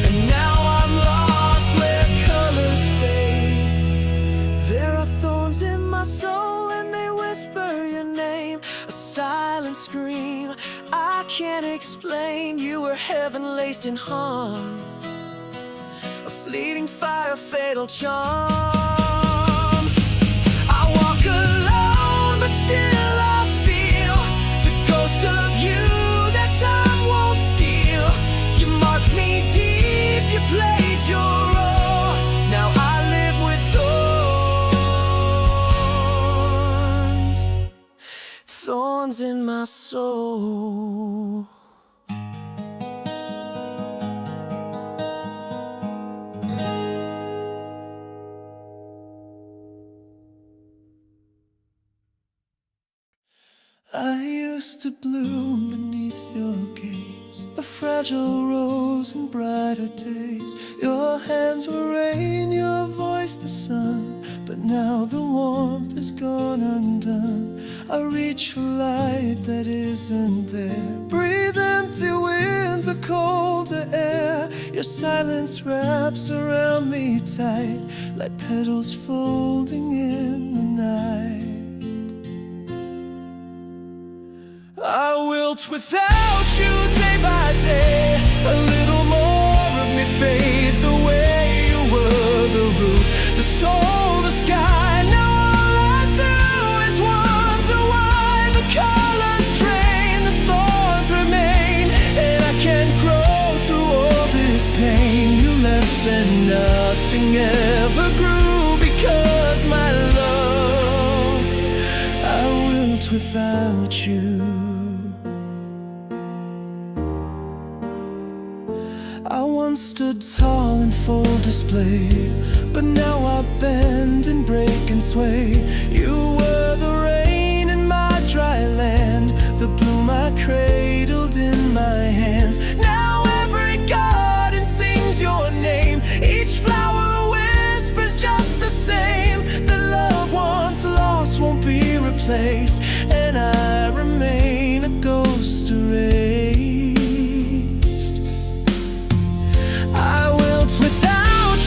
and now I'm lost where colors fade. There are thorns in my soul and they whisper your name, a silent scream I can't explain. You were heaven laced in harm, a fleeting fire, a fatal charm. I walk alone, but still I feel the ghost of you that time won't steal. You marked me deep, you played your role. Now I live with thorns in my soul. I used to bloom beneath your gaze, a fragile rose in brighter days. Your hands were rain, your voice the sun, but now the warmth is gone undone. I reach for light that isn't there. Breathe empty winds of colder air. Your silence wraps around me tight, like petals folding in the night. I wilt without you day by day. A little more of me fades away. You were the root, the soul, the sky. Now all I do is wonder why the colors drain, the thorns remain, and I can't grow through all this pain. You left and nothing ever grew, because my love, I wilt without you. I once stood tall in full display, but now I bend and break and sway. You were the rain in my dry land, the bloom I cradled in my hands. Now every garden sings your name, each flower whispers just the same. The love once lost won't be replaced, and I remain a ghost erased.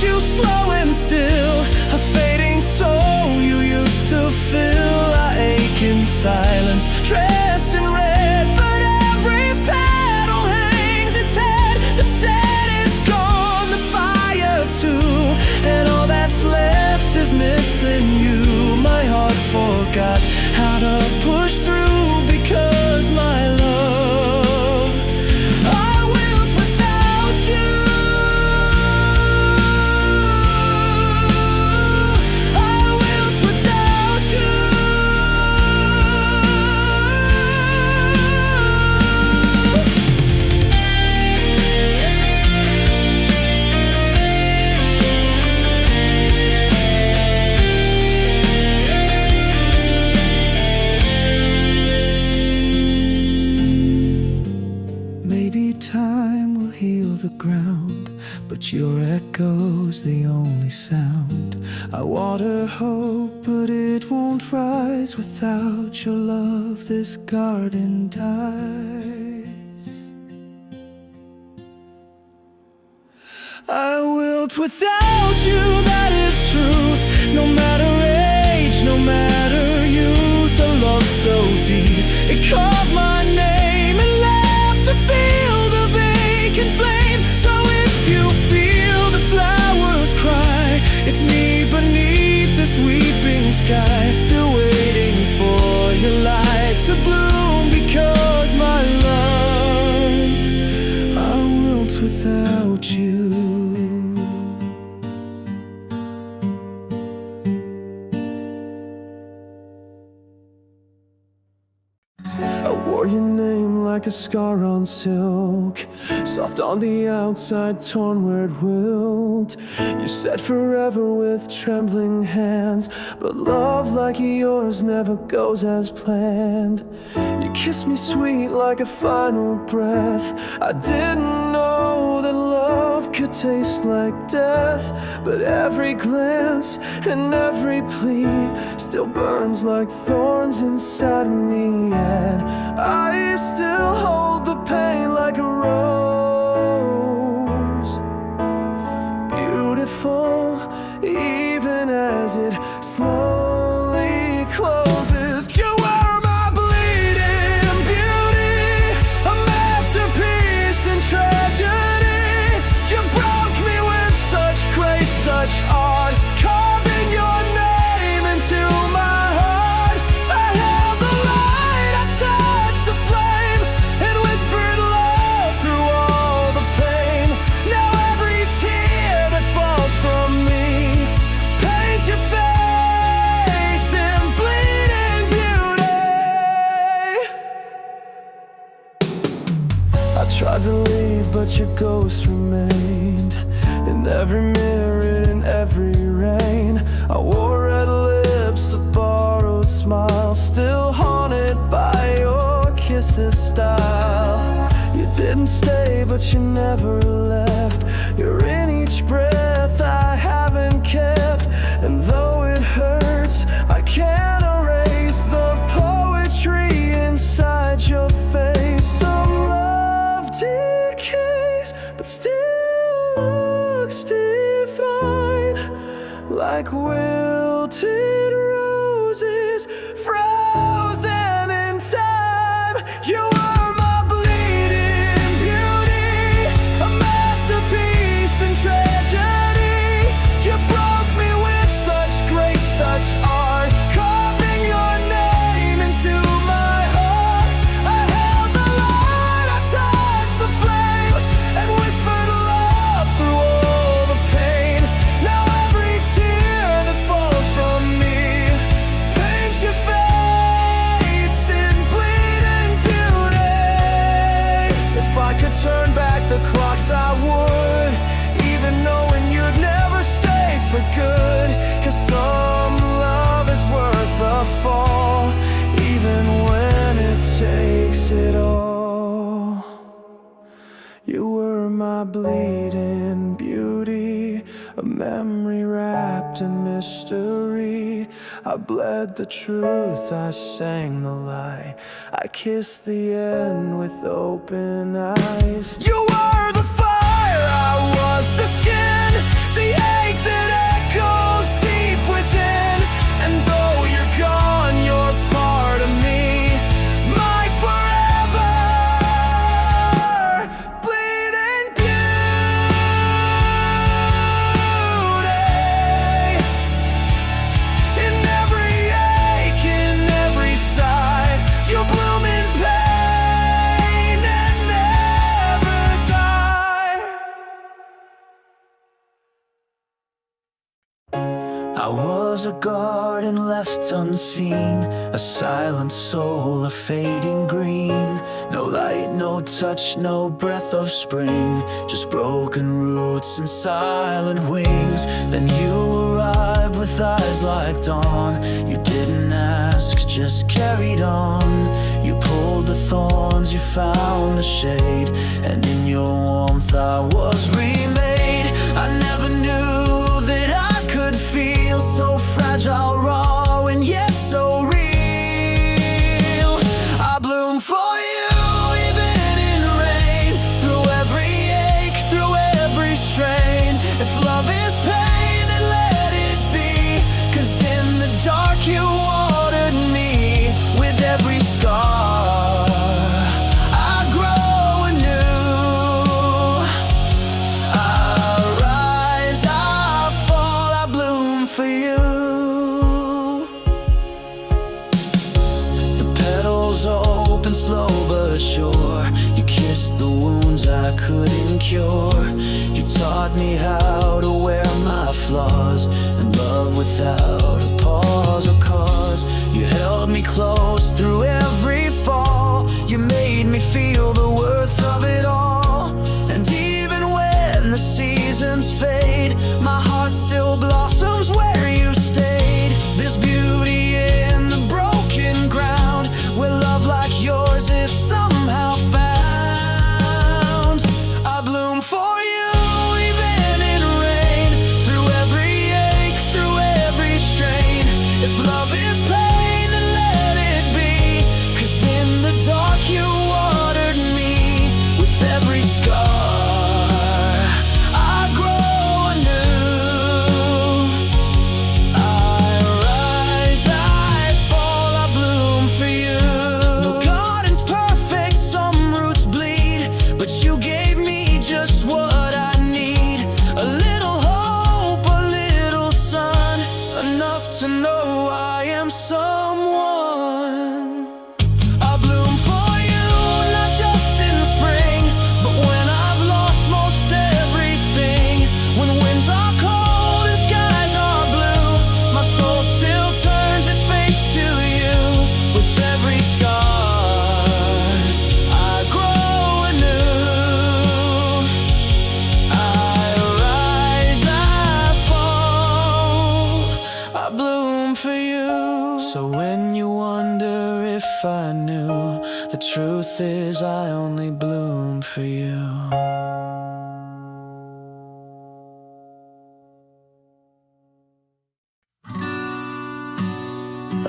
You slow and still, a fading soul you used to fill. I ache in silence, dressed in red, but every petal hangs its head. The set is gone, the fire too, and all that's left is missing you. My heart forgot how to push through, because my love, I wilt without you. But your echo's the only sound. I water hope, but it won't rise. Without your love, this garden dies. I wilt without you, that is truth. No matter age, no matter youth, a love so deep it carved my name and left a field of vacant flame. So if you feel the flowers cry, it's me beneath this weeping sky, still waiting for your light to bloom, because my love, I wilt without you. I wore your name like a scar on silk, soft on the outside, torn where it willed. You said forever with trembling hands, but love like yours never goes as planned. You kissed me sweet like a final breath. I didn't know that love could taste like death, but every glance and every plea still burns like thorns inside of me, and I still hold the pain like a rose, beautiful even as it slowly closes. You were my bleeding beauty, a masterpiece in tragedy. You broke me with such grace, such art, carving your name into my heart. I held the light, I touched the flame, and whispered love through all the pain. Now every tear that falls from me paints your face in bleeding beauty. I tried to leave, but your ghost remained in every mirror, in every rain. I wore red lips, a borrowed smile, still haunted by your kisses style. You didn't stay, but you never left. You're in each breath I haven't kept, and though it hurts, but still looks divine, like wilted roses frozen in time. You are my bleeding beauty, a masterpiece in tragedy. You broke me with such grace, such art, carving your name into my heart. I held the light, I touched the flame, and whispered love through all the pain. Now every tear that falls from me paints your face in bleeding beauty. If I could turn back the clocks, I would, even knowing you'd never stay for good. 'Cause some love is worth a fall, even when it takes it all. You were my bleeding beauty, a memory wrapped in mystery. I bled the truth, I sang the lie, I kissed the end with open eyes. You were the fire, I was the skin, the ache that echoes deep within. And though you're gone, you're part of me, my forever bleeding beauty. In every ache, in every sigh, you bloom in pain and never die. I was a garden left unseen, a silent soul, a fading green. No light, no touch, no breath of spring, just broken roots and silent wings. Then you arrived with eyes like dawn. You didn't ask, just carried on. You pulled the thorns, you found the shade, and in your warmth I was remade. I never knew that I could feel so fragile, raw, and yet so real. I bloom for you, even in rain, through every ache, through every strain. If love is pain, then let it be, 'cause in the dark you watered me. With every scar I grow anew. I rise, I fall, I bloom for you. The petals open slow but sure. You kissed the wounds I couldn't cure. You taught me how to wear my flaws and love without a pause or cause. You held me close through every fall. You made me feel the worth of it all. And even when the seasons fade, my heart still blossoms where you stayed. There's beauty in the broken ground, where love like yours is somehow found. I bloom for you, even in rain, through every ache, through every strain. If love is pain, then let it be, 'cause in the dark you watered me. With every scar I grow anew. I rise, I fall, I bloom for you. No garden's perfect, some roots bleed, but you gave me just what I need. A little hope, a little sun, enough to know I am someone. I bloom for you, not just in spring, but when I've lost most everything. When winds are cold and skies are blue, my soul still turns its face to you. With every scar I grow anew. I rise, I fall, I bloom for you. So when you wonder if I knew, the truth is I only bloom for you.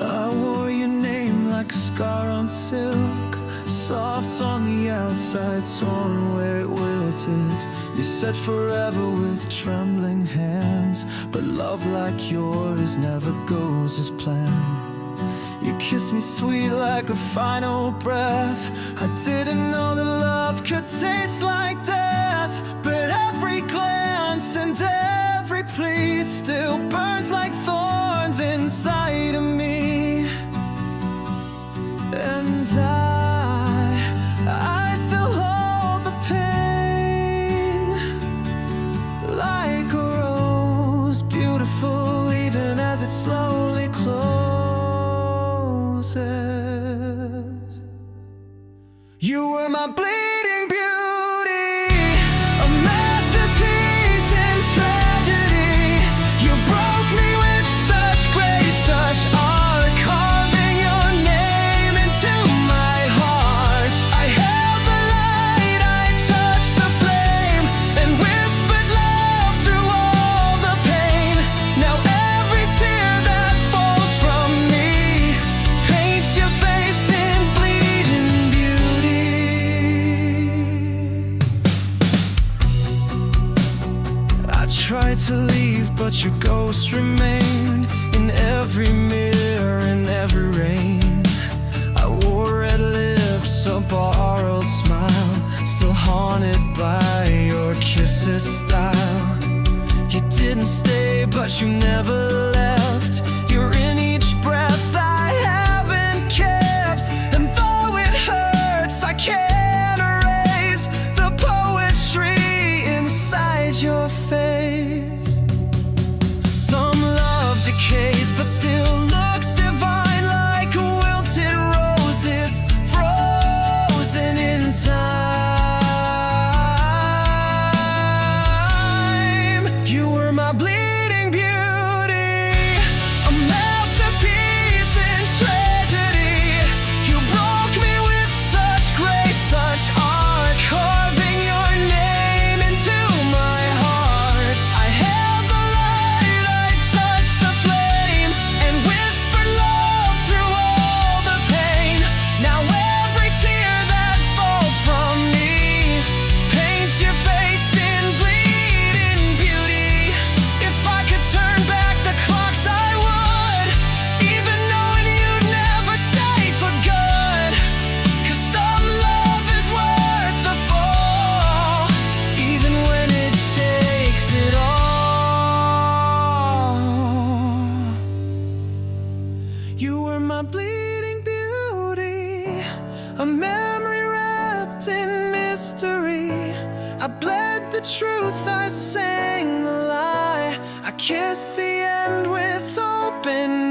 I wore your name like a scar on silk, soft on the outside, torn where it wilted. You said forever with trembling hands, but love like yours never goes as planned. You kissed me sweet like a final breath. I didn't know that love could taste like death, but every glance and every plea still burns like thorns inside of me. And I still hold the pain like a rose, beautiful even as it slowly closes. You were my bleeding beauty, a masterpiece in tragedy. You broke me with such grace, such art, carving your name into my heart. I held the light, I touched the flame, and whispered love through all the pain. Now every tear that falls from me paints your face in bleeding beauty. I tried to leave, but your ghost remained in every mirror, in every rain. I wore red lips, a borrowed smile, still haunted by your kisses' style. You didn't stay, but you never left. You're in each breath I haven't kept, and though it hurts, I can't erase the poetry inside your face. Some love decays, but still looks divine, like wilted roses frozen in time. You were my bleeding beauty, a masterpiece in tragedy. You broke me with such grace, such art, carving your name into my heart. I held the light, I touched the flame, and whispered love through all the pain. Now every tear that falls from me paints your face in bleeding beauty. If I could turn back the clocks, I would, even knowing you'd never stay for good. 'Cause some love is worth the fall, even when it takes it all. You were my bleeding beauty, a memory wrapped in mystery. I bled the truth, I sang the lie. I kissed the end with open